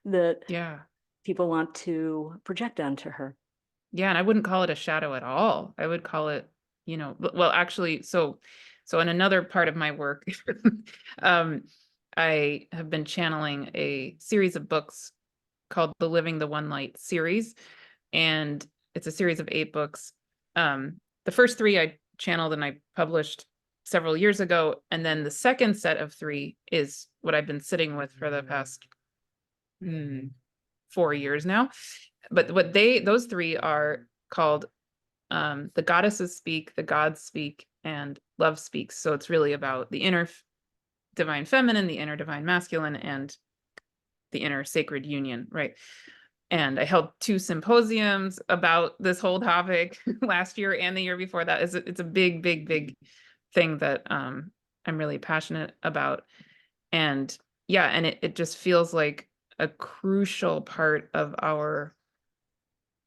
that yeah. people want to project onto her. Yeah, and I wouldn't call it a shadow at all. I would call it, well, actually, so in another part of my work, um, I have been channeling a series of books called the Living the One Light series, and it's a series of 8 books. The first 3 I channeled and I published several years ago, and then the second set of 3 is what I've been sitting with for the past 4 years now. But those 3 are called The Goddesses Speak, The Gods Speak, and Love Speaks. So it's really about the inner divine feminine, the inner divine masculine, and the inner sacred union, right? And I held 2 symposiums about this whole topic last year and the year before that. It's a big, big, big thing that I'm really passionate about. And yeah, and it just feels like a crucial part of our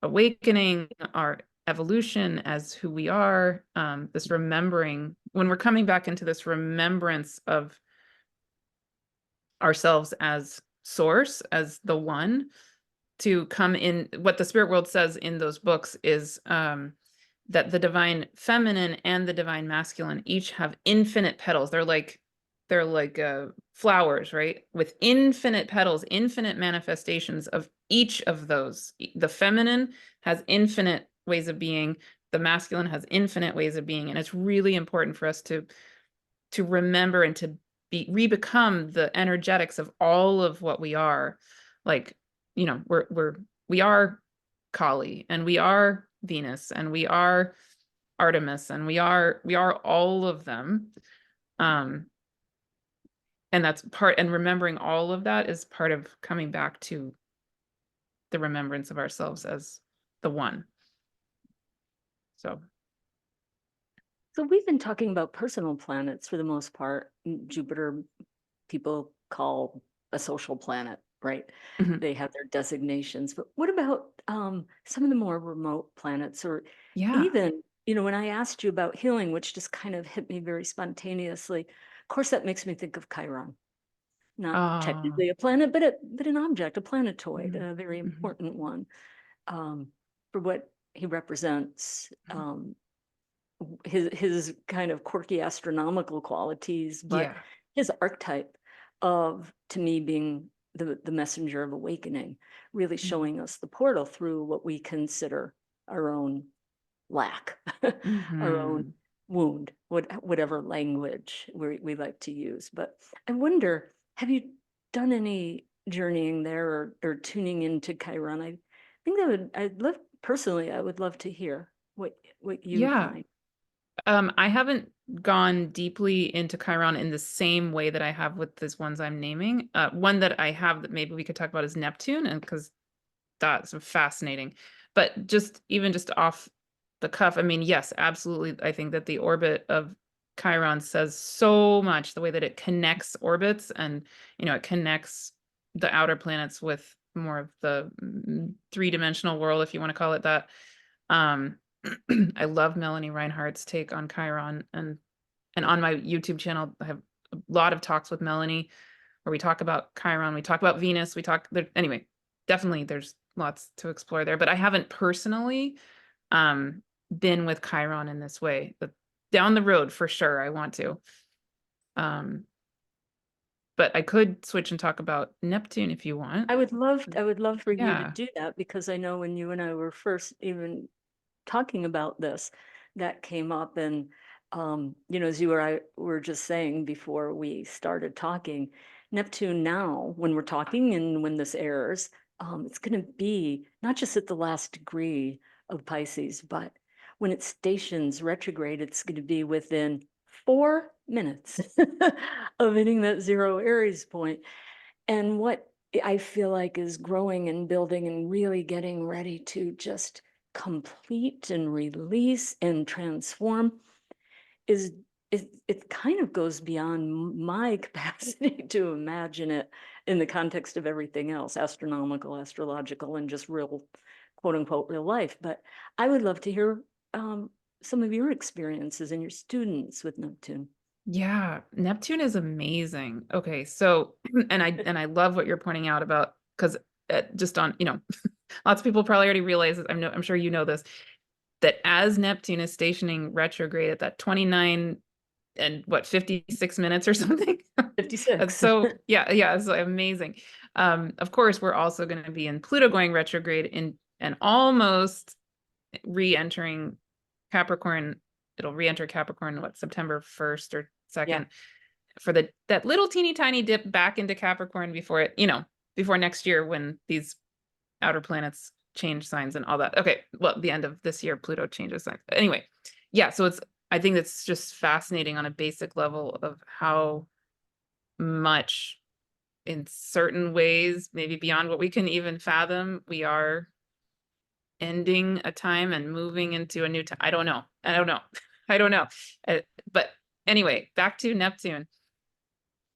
awakening, our evolution as who we are, this remembering, when we're coming back into this remembrance of ourselves as source, as the one, to come in. What the spirit world says in those books is that the divine feminine and the divine masculine each have infinite petals. They're like flowers, right? With infinite petals, infinite manifestations of each of those. The feminine has infinite ways of being. The masculine has infinite ways of being. And it's really important for us to remember and to re-become the energetics of all of what we are. Like, we are Kali, and we are Venus, and we are Artemis, and we are all of them. And that's part, and remembering all of that is part of coming back to the remembrance of ourselves as the one. So we've been talking about personal planets for the most part. Jupiter, people call a social planet, right? mhm. They have their designations. But what about some of the more remote planets, or Yeah. even, when I asked you about healing, which just kind of hit me very spontaneously, of course, that makes me think of Chiron. Not Uh, technically a planet, but an object, a planetoid, mhm, a very mhm, important one, for what he represents. mhm. His kind of quirky astronomical qualities, but Yeah. his archetype of, to me, being the messenger of awakening, really Mhm, showing us the portal through what we consider our own lack, our own mhm. wound, whatever language we like to use. But I wonder, have you done any journeying there, or tuning into Chiron? I think I would love to hear what you Yeah. find. I haven't gone deeply into Chiron in the same way that I have with these ones I'm naming. One that I have that maybe we could talk about is Neptune, and because that's fascinating. But just off the cuff, I mean, yes, absolutely. I think that the orbit of Chiron says so much, the way that it connects orbits, and it connects the outer planets with more of the three-dimensional world, if you want to call it that. Um, I love Melanie Reinhardt's take on Chiron, and on my YouTube channel, I have a lot of talks with Melanie where we talk about Chiron, we talk about Venus, we talk there. Anyway, definitely there's lots to explore there, but I haven't personally um been with Chiron in this way. But down the road for sure I want to. Um, but I could switch and talk about Neptune if you want. I would love for you to Yeah. do that, because I know when you and I were first even talking about this, that came up. And as I were just saying before we started talking, Neptune now, when we're talking and when this airs, it's going to be not just at the last degree of Pisces, but when it stations retrograde, it's going to be within 4 minutes of hitting that zero Aries point. And what I feel like is growing and building and really getting ready to just complete and release and transform is it kind of goes beyond my capacity to imagine it in the context of everything else, astronomical, astrological, and just real, quote unquote, real life. But I would love to hear some of your experiences and your students with Neptune. Yeah, Neptune is amazing. Okay, so and I love what you're pointing out about, because just on, lots of people probably already realize this. I'm sure you know this. that as Neptune is stationing retrograde at that 29 and 56 minutes or something. 56. So yeah, it's amazing. Of course, we're also going to be in Pluto going retrograde and almost re-entering Capricorn. It'll re-enter Capricorn, September 1st or 2nd, Yeah. for that little teeny tiny dip back into Capricorn before before next year, when these outer planets change signs and all that. Okay, well, the end of this year, Pluto changes signs. Anyway, yeah, so I think it's just fascinating on a basic level of how much, in certain ways, maybe beyond what we can even fathom, we are ending a time and moving into a new time. I don't know. I don't know. But anyway, back to Neptune.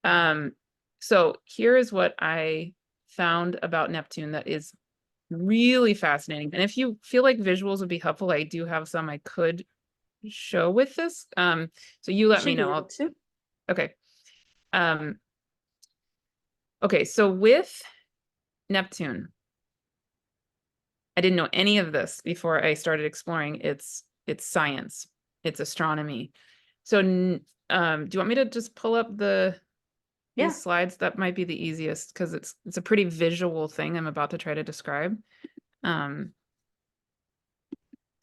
So here is what I found about Neptune that is really fascinating. And if you feel like visuals would be helpful, I do have some I could show with this. So you let me know. Okay. Okay, so with Neptune, I didn't know any of this before I started exploring its science, its astronomy. So do you want me to just pull up these slides? That might be the easiest, because it's a pretty visual thing I'm about to try to describe. So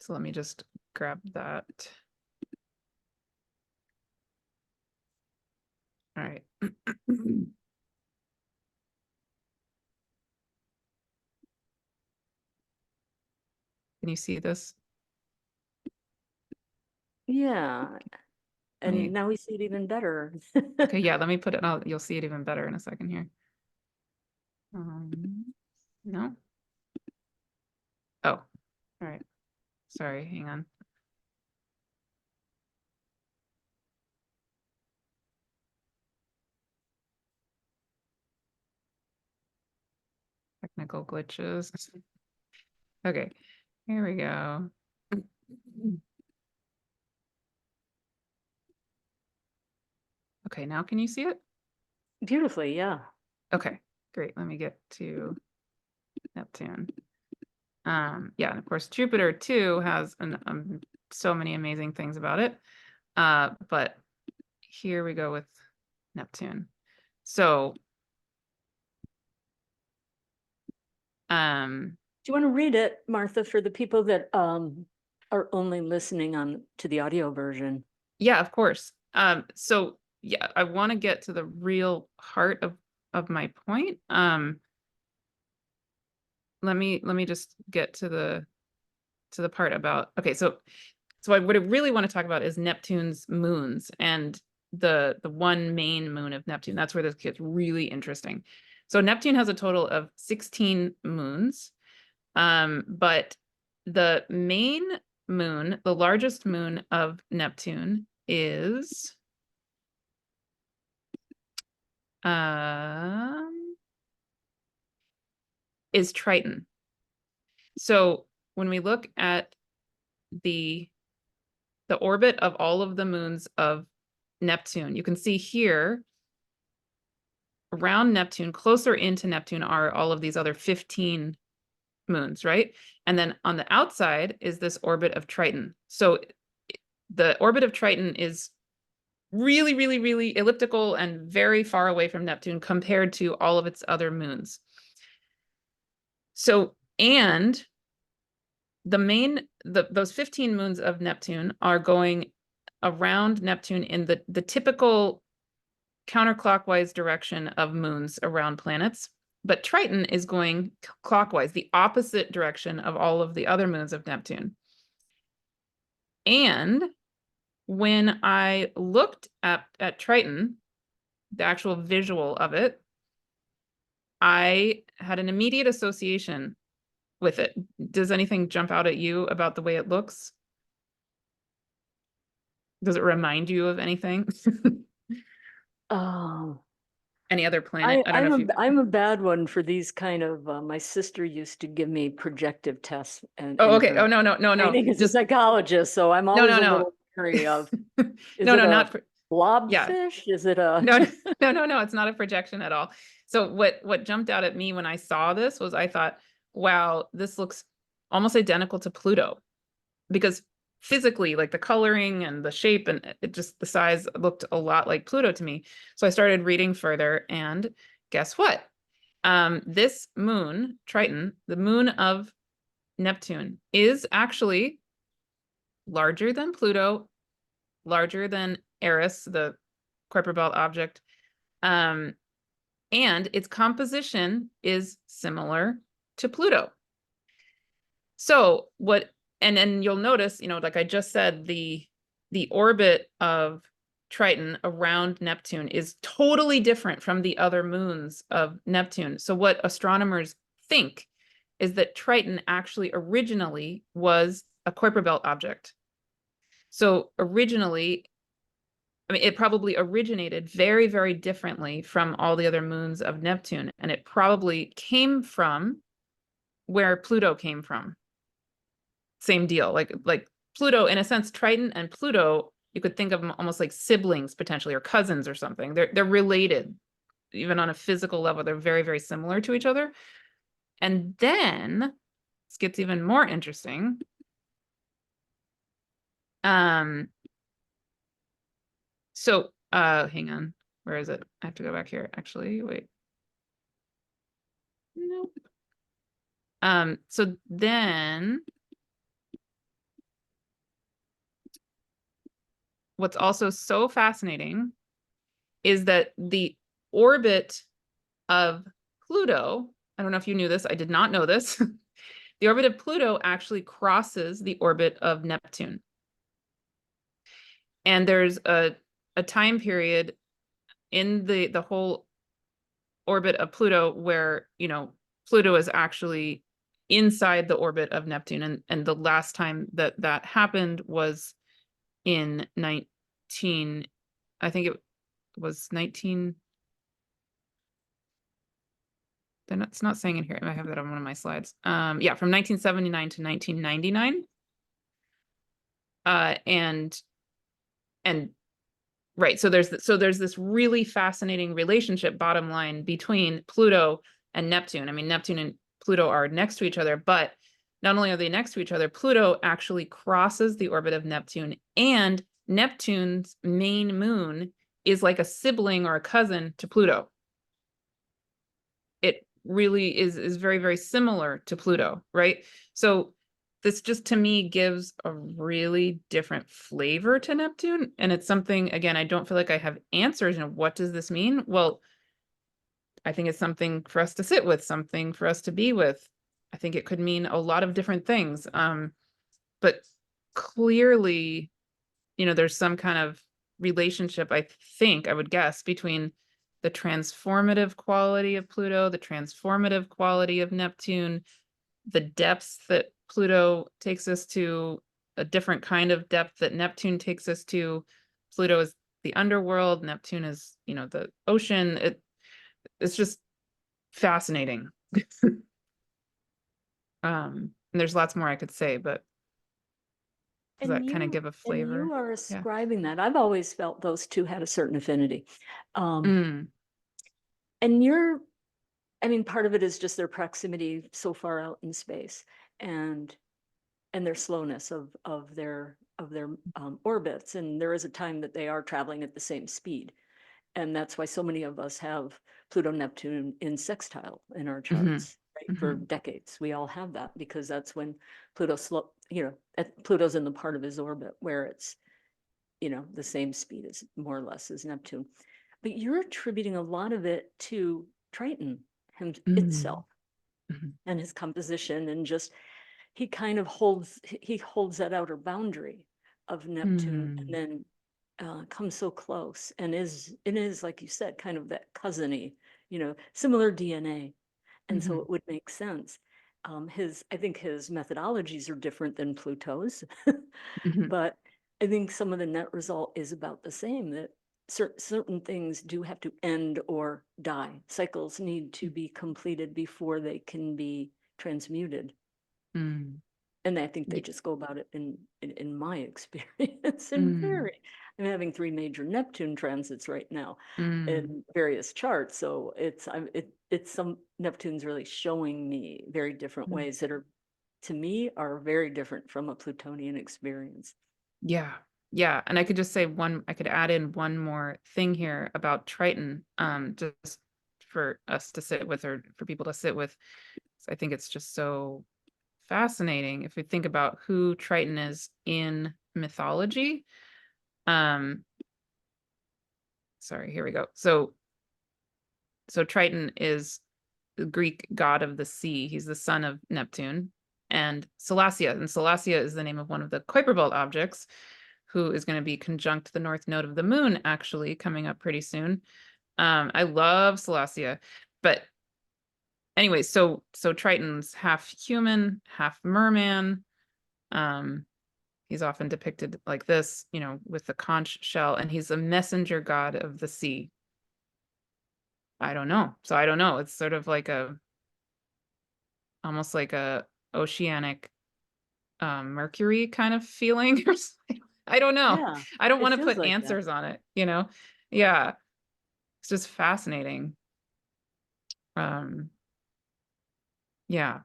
let me just grab that. All right. Can you see this? Yeah. And now we see it even better. Okay, yeah, let me put it out. You'll see it even better in a second here. No? Oh, all right. Sorry, hang on. Technical glitches. Okay, here we go. Okay, now can you see it? Beautifully, yeah. Okay, great. Let me get to Neptune. Yeah, and of course Jupiter too has so many amazing things about it. But here we go with Neptune. So do you want to read it, Martha, for the people that are only listening on to the audio version? Yeah, of course. So yeah, I want to get to the real heart of my point. Let me just get to the part about, okay, so what I really want to talk about is Neptune's moons, and the one main moon of Neptune. That's where this gets really interesting. So Neptune has a total of 16 moons, but the main moon, the largest moon of Neptune, is Triton. So when we look at the orbit of all of the moons of Neptune, you can see here around Neptune, closer into Neptune, are all of these other 15 moons, right? And then on the outside is this orbit of Triton. So the orbit of Triton is really, really, really elliptical and very far away from Neptune compared to all of its other moons. So, and those 15 moons of Neptune are going around Neptune in the typical counterclockwise direction of moons around planets. But Triton is going clockwise, the opposite direction of all of the other moons of Neptune. And when I looked at Triton, the actual visual of it, I had an immediate association with it. Does anything jump out at you about the way it looks? Does it remind you of anything? Oh, Any other planet? I don't know if you... I'm a bad one for these kind of, my sister used to give me projective tests and Oh, in okay. her Oh, no. training as a psychologist, so I'm always a little wary of, is it a not for... Yeah. blobfish? Is it a... No, it's not a projection at all. So what jumped out at me when I saw this was, I thought, wow, this looks almost identical to Pluto. because physically, like the coloring and the shape and it just the size looked a lot like Pluto to me. So I started reading further, and guess what? This moon, Triton, the moon of Neptune, is actually larger than Pluto, larger than Eris, the Kuiper belt object, and its composition is similar to Pluto. So what, and then you'll notice, like I just said, the orbit of Triton around Neptune is totally different from the other moons of Neptune. So what astronomers think is that Triton actually originally was a Kuiper belt object. So originally, I mean, it probably originated very, very differently from all the other moons of Neptune, and it probably came from where Pluto came from. Same deal. Like Pluto, in a sense, Triton and Pluto, you could think of them almost like siblings potentially, or cousins or something. They're related, even on a physical level. They're very, very similar to each other. And then this gets even more interesting. So hang on. Where is it? I have to go back here. Actually, wait. Nope. So then what's also so fascinating is that the orbit of Pluto, I don't know if you knew this, I did not know this. The orbit of Pluto actually crosses the orbit of Neptune. And there's a time period in the whole orbit of Pluto where, Pluto is actually inside the orbit of Neptune. And the last time that that happened was in 19, I think it was 19, then it's not saying in here. I have that on one of my slides. Yeah, from 1979 to 1999. And right, so there's this really fascinating relationship, bottom line, between Pluto and Neptune. I mean, Neptune and Pluto are next to each other, but not only are they next to each other, Pluto actually crosses the orbit of Neptune, and Neptune's main moon is like a sibling or a cousin to Pluto. It really is very, very similar to Pluto, right? So this just to me gives a really different flavor to Neptune. And it's something, again, I don't feel like I have answers. What does this mean? Well, I think it's something for us to sit with, something for us to be with. I think it could mean a lot of different things. But clearly, there's some kind of relationship, I think, I would guess, between the transformative quality of Pluto, the transformative quality of Neptune, the depths that Pluto takes us to, a different kind of depth that Neptune takes us to. Pluto is the underworld, Neptune is, the ocean. It's just fascinating. And there's lots more I could say, but does that kind of give a And flavor? you are Yeah. ascribing that. I've always felt those two had a certain affinity. Mm, And I mean, part of it is just their proximity so far out in space, and their slowness of their orbits. And there is a time that they are traveling at the same speed, and that's why so many of us have Pluto Neptune in sextile in our mhm, charts, right? For mhm, decades we all have that, because that's when Pluto's in the part of his orbit where it's the same speed as, more or less, as Neptune. But you're attributing a lot of it to Triton mm, itself mhm, and his composition, and just he holds that outer boundary of Neptune, and mm, then comes so close, and is, like you said, kind of that cousiny, similar DNA. And so mhm, it would make sense. I think his methodologies are different than Pluto's, mhm, but I think some of the net result is about the same, that certain things do have to end or die. Cycles need to be completed before they can be transmuted. mm, And I think they ye- just go about it in my experience in mm, I'm having 3 major Neptune transits right now mm, in various charts. So it's some Neptune's really showing me very different mm, ways that are to me, are very different from a Plutonian experience. Yeah. Yeah. And I could just say I could add in one more thing here about Triton, just for us to sit with, or for people to sit with. I think it's just so fascinating if we think about who Triton is in mythology. Um, sorry, here we go. So Triton is the Greek god of the sea. He's the son of Neptune and Selassie. And Selassie is the name of one of the Kuiper Belt objects, who is going to be conjunct the north node of the moon, actually, coming up pretty soon. I love Selassie. But anyway, so Triton's half human, half merman. He's often depicted like this, with the conch shell, and he's a messenger god of the sea. I don't know. So I don't know. It's sort of like almost like a oceanic Mercury kind of feeling or something. I don't know. Yeah, I don't it want to feels put like that. answers on it. Yeah. It's just fascinating. Um, yeah.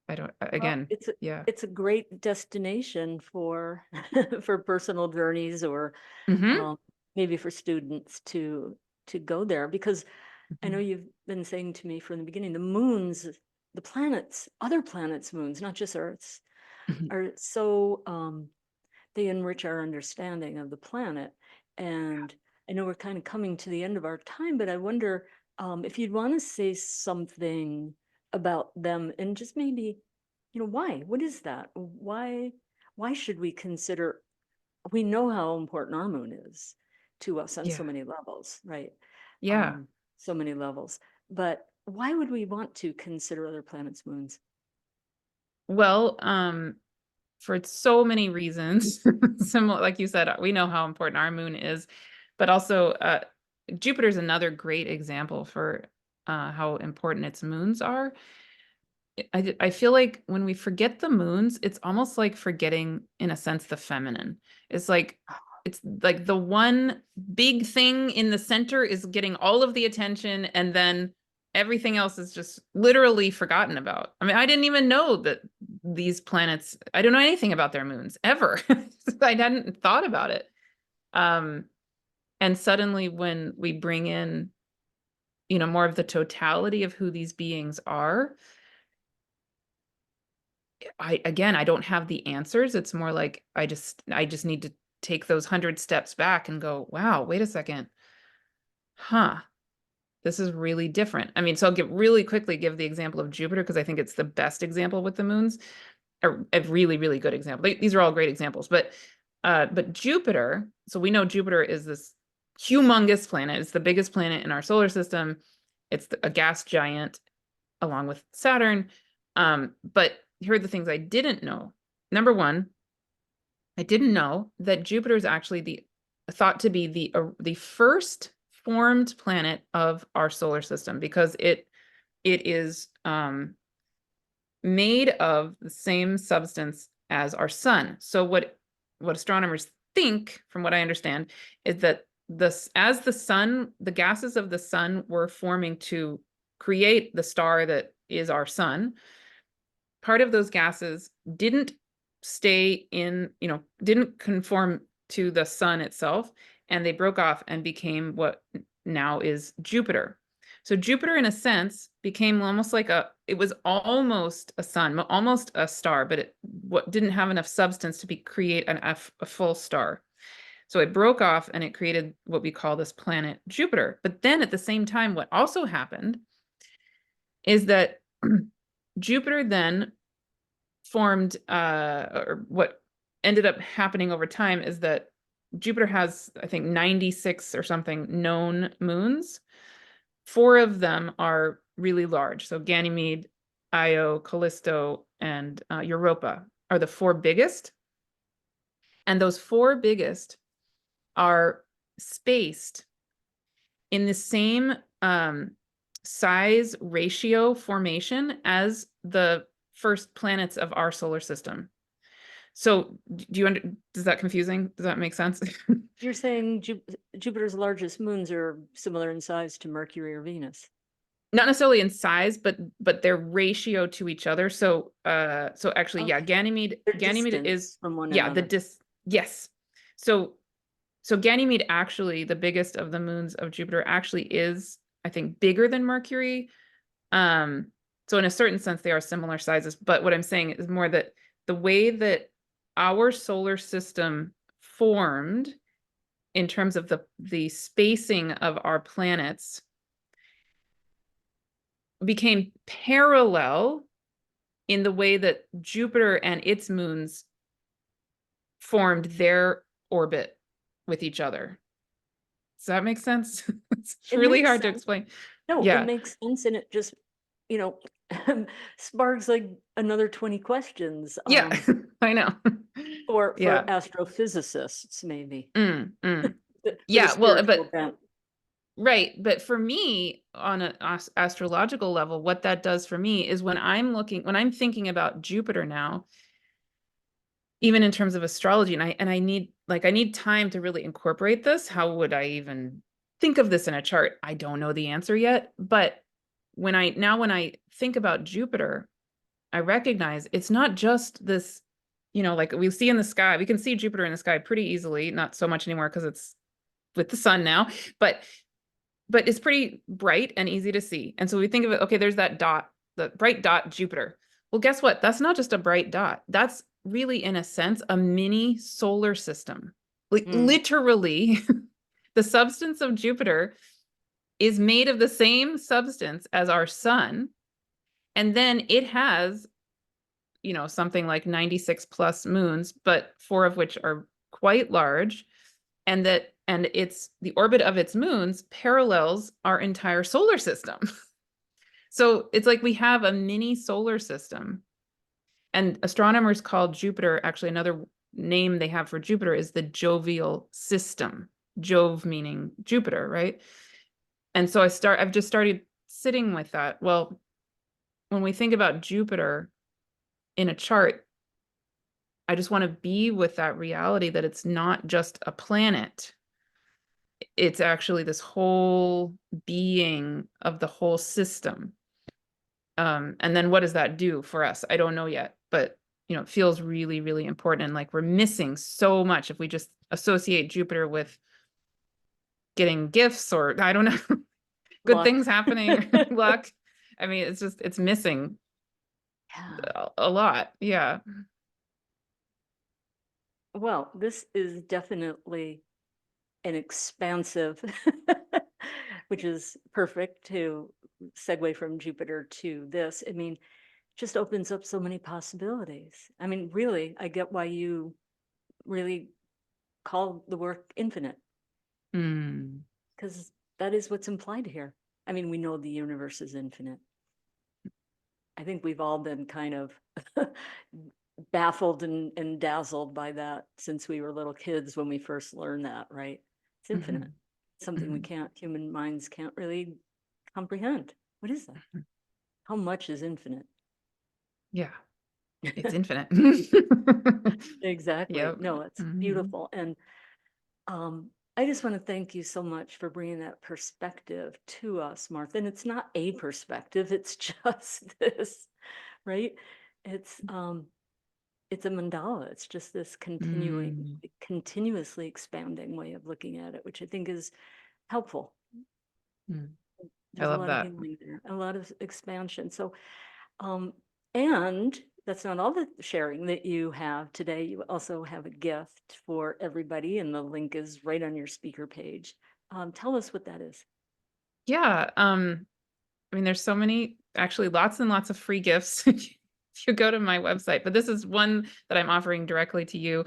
I don't, Well, again, yeah. it's a great destination for for personal journeys, or Mm-hmm. um, maybe for students to go there, because I know Mm-hmm. you've been saying to me from the beginning, the moons, the planets, other planets' moons, not just Earth's, Mm-hmm. are so they enrich our understanding of the planet. And I know we're kind of coming to the end of our time, but I wonder if you'd want to say something about them, and just maybe, why? What is that? Why should we consider? We know how important our moon is to us on Yeah. so many levels, right? Yeah. Um, so many levels. But why would we want to consider other planets' moons? Well, for so many reasons, similar, like you said, we know how important our moon is, but also Jupiter's another great example for how important its moons are. I feel like when we forget the moons, it's almost like forgetting, in a sense, the feminine. It's like the one big thing in the center is getting all of the attention, and then everything else is just literally forgotten about. I mean, I didn't even know that these planets, I don't know anything about their moons ever. I hadn't thought about it. Um, and suddenly when we bring in, more of the totality of who these beings are, I don't have the answers. It's more like I just need to take those 100 steps back and go, wow, wait a second. Huh. This is really different. I mean, so I'll really quickly give the example of Jupiter, because I think it's the best example with the moons, or a really, really good example. These are all great examples, but Jupiter, so we know Jupiter is this humongous planet. It's the biggest planet in our solar system. It's a gas giant along with Saturn. But here are the things I didn't know. Number one, I didn't know that Jupiter is actually thought to be the first formed planet of our solar system, because it is made of the same substance as our sun. So what astronomers think, from what I understand, is that as the gases of the sun were forming to create the star that is our sun, part of those gases didn't didn't conform to the sun itself, and they broke off and became what now is Jupiter. So Jupiter, in a sense, became almost like it was almost a sun, almost a star, but it didn't have enough substance to create a full star. So it broke off and it created what we call this planet Jupiter. But then at the same time, what also happened is that Jupiter then formed, or what ended up happening over time is that Jupiter has, I think, 96 or something known moons. 4 of them are really large. So Ganymede, Io, Callisto, and Europa are the 4 biggest. And those 4 biggest are spaced in the same size ratio formation as the first planets of our solar system. So is that confusing? Does that make sense? You're saying Jupiter's largest moons are similar in size to Mercury or Venus. not necessarily in size, but their ratio to each other. So so actually, yeah, Okay. Ganymede Their Ganymede distance is, from one yeah, another. yes. So so Ganymede, actually, the biggest of the moons of Jupiter, actually is, I think, bigger than Mercury. So in a certain sense, they are similar sizes. But what I'm saying is more that the way that our solar system formed in terms of the spacing of our planets became parallel in the way that Jupiter and its moons formed their orbit with each other. Does that make sense? It's It really makes hard to sense. explain. No, it Yeah. makes sense, and it just, you know, sparks like another 20 questions Yeah. I know. for Yeah. astrophysicists, maybe, Mm. with a Yeah. Well, spiritual but bent. right. But for me, on an astrological level, what that does for me is when I'm thinking about Jupiter now, even in terms of astrology, and I need, like, I need time to really incorporate this. How would I even think of this in a chart? I don't know the answer yet. But when I think about Jupiter, I recognize it's not just this, like we see in the sky. We can see Jupiter in the sky pretty easily, not so much anymore because it's with the sun now, but it's pretty bright and easy to see. And so we think of it, okay, there's that dot, the bright dot, Jupiter. Well, guess what? That's not just a bright dot. That's really, in a sense, a mini solar system. Like, Mm. literally, the substance of Jupiter is made of the same substance as our sun. And then it has, something like 96 plus moons, but four of which are quite large. And it's the orbit of its moons parallels our entire solar system. So it's like we have a mini solar system. And astronomers call Jupiter, actually, another name they have for Jupiter is the jovial system. Jove meaning Jupiter, right? And so I've just started sitting with that. Well, when we think about Jupiter in a chart, I just want to be with that reality that it's not just a planet. It's actually this whole being of the whole system. And then what does that do for us? I don't know yet, but it feels really, really important. And like we're missing so much if we just associate Jupiter with getting gifts, or I don't know, good Luck. things happening, luck. I mean, it's missing Yeah. a lot. Yeah. Well, this is definitely an expansive, which is perfect to segue from Jupiter to this. I mean, just opens up so many possibilities. I mean, really, I get why you really call the work infinite, Mm. because that is what's implied here. I mean, we know the universe is infinite. I think we've all been kind of baffled and dazzled by that since we were little kids when we first learned that, right? It's infinite. Mhm. Something Mhm. human minds can't really comprehend. What is that? How much is infinite? Yeah, it's infinite. Exactly. Yep. No, it's Mhm. beautiful. And I just want to thank you so much for bringing that perspective to us, Martha. And it's not a perspective, it's just this, right? It's um, it's a mandala. It's just this Mm. continuously expanding way of looking at it, which I think is helpful. Mm. I There's a love lot of that. healing there, a lot of expansion. So, um, and that's not all the sharing that you have today. You also have a gift for everybody, and the link is right on your speaker page. Tell us what that is. Yeah. I mean, there's so many, actually, lots and lots of free gifts if you go to my website, but this is one that I'm offering directly to you.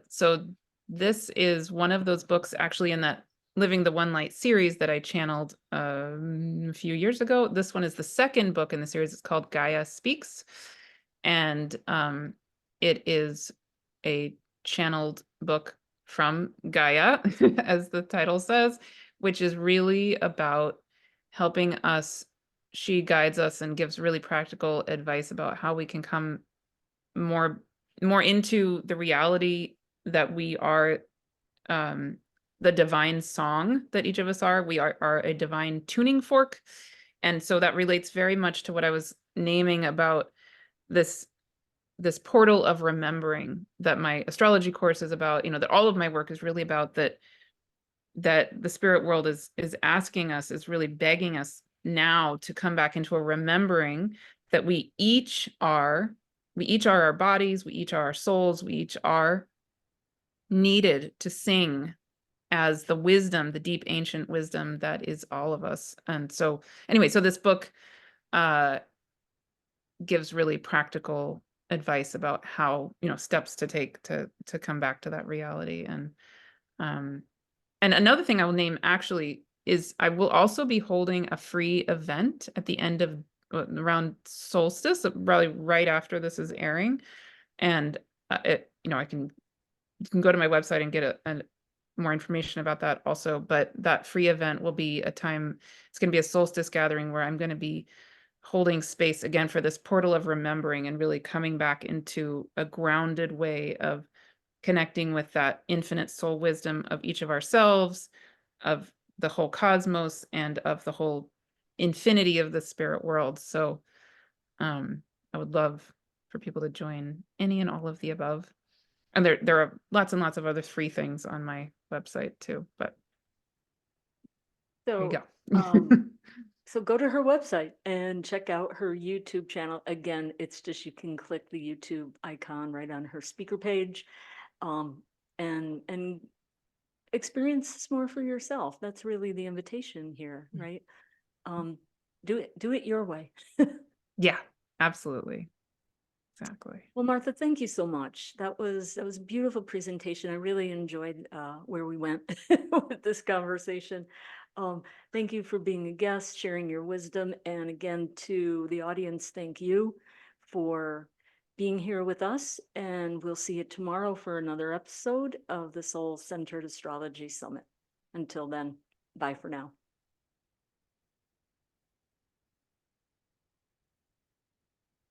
So this is one of those books actually in that Living the One Light series that I channeled a few years ago. This one is the second book in the series. It's called Gaia Speaks. And it is a channeled book from Gaia, as the title says, which is really about helping us. She guides us and gives really practical advice about how we can come more into the reality that we are, the divine song that each of us are. We are a divine tuning fork, And so that relates very much to what I was naming about this this portal of remembering that my astrology course is about, that all of my work is really about, that the spirit world is asking us, is really begging us now to come back into a remembering that we each are our bodies, we each are our souls, we each are needed to sing as the wisdom, the deep ancient wisdom that is all of us. And so anyway, so this book uh gives really practical advice about how, steps to take to come back to that reality. Um and another thing I will name actually is I will also be holding a free event at the end of around solstice, probably right after this is airing. And I can you can go to my website and get more information about that also. But that free event will be a time, it's going to be a solstice gathering where I'm going to be holding space again for this portal of remembering and really coming back into a grounded way of connecting with that infinite soul wisdom of each of ourselves, of the whole cosmos, and of the whole infinity of the spirit world. So I would love for people to join any and all of the above. And there are lots and lots of other free things on my website too, but there you So, go. so go to her website and check out her YouTube channel. Again, it's just, you can click the YouTube icon right on her speaker page, and experience this more for yourself. That's really the invitation here, right? Do it your way. Yeah, absolutely. Exactly. Well, Martha, thank you so much. That was a beautiful presentation. I really enjoyed where we went with this conversation. Um, Thank you for being a guest, sharing your wisdom, and again to the audience, thank you for being here with us. And we'll see you tomorrow for another episode of the Soul-Centered Astrology Summit. Until then, bye for now.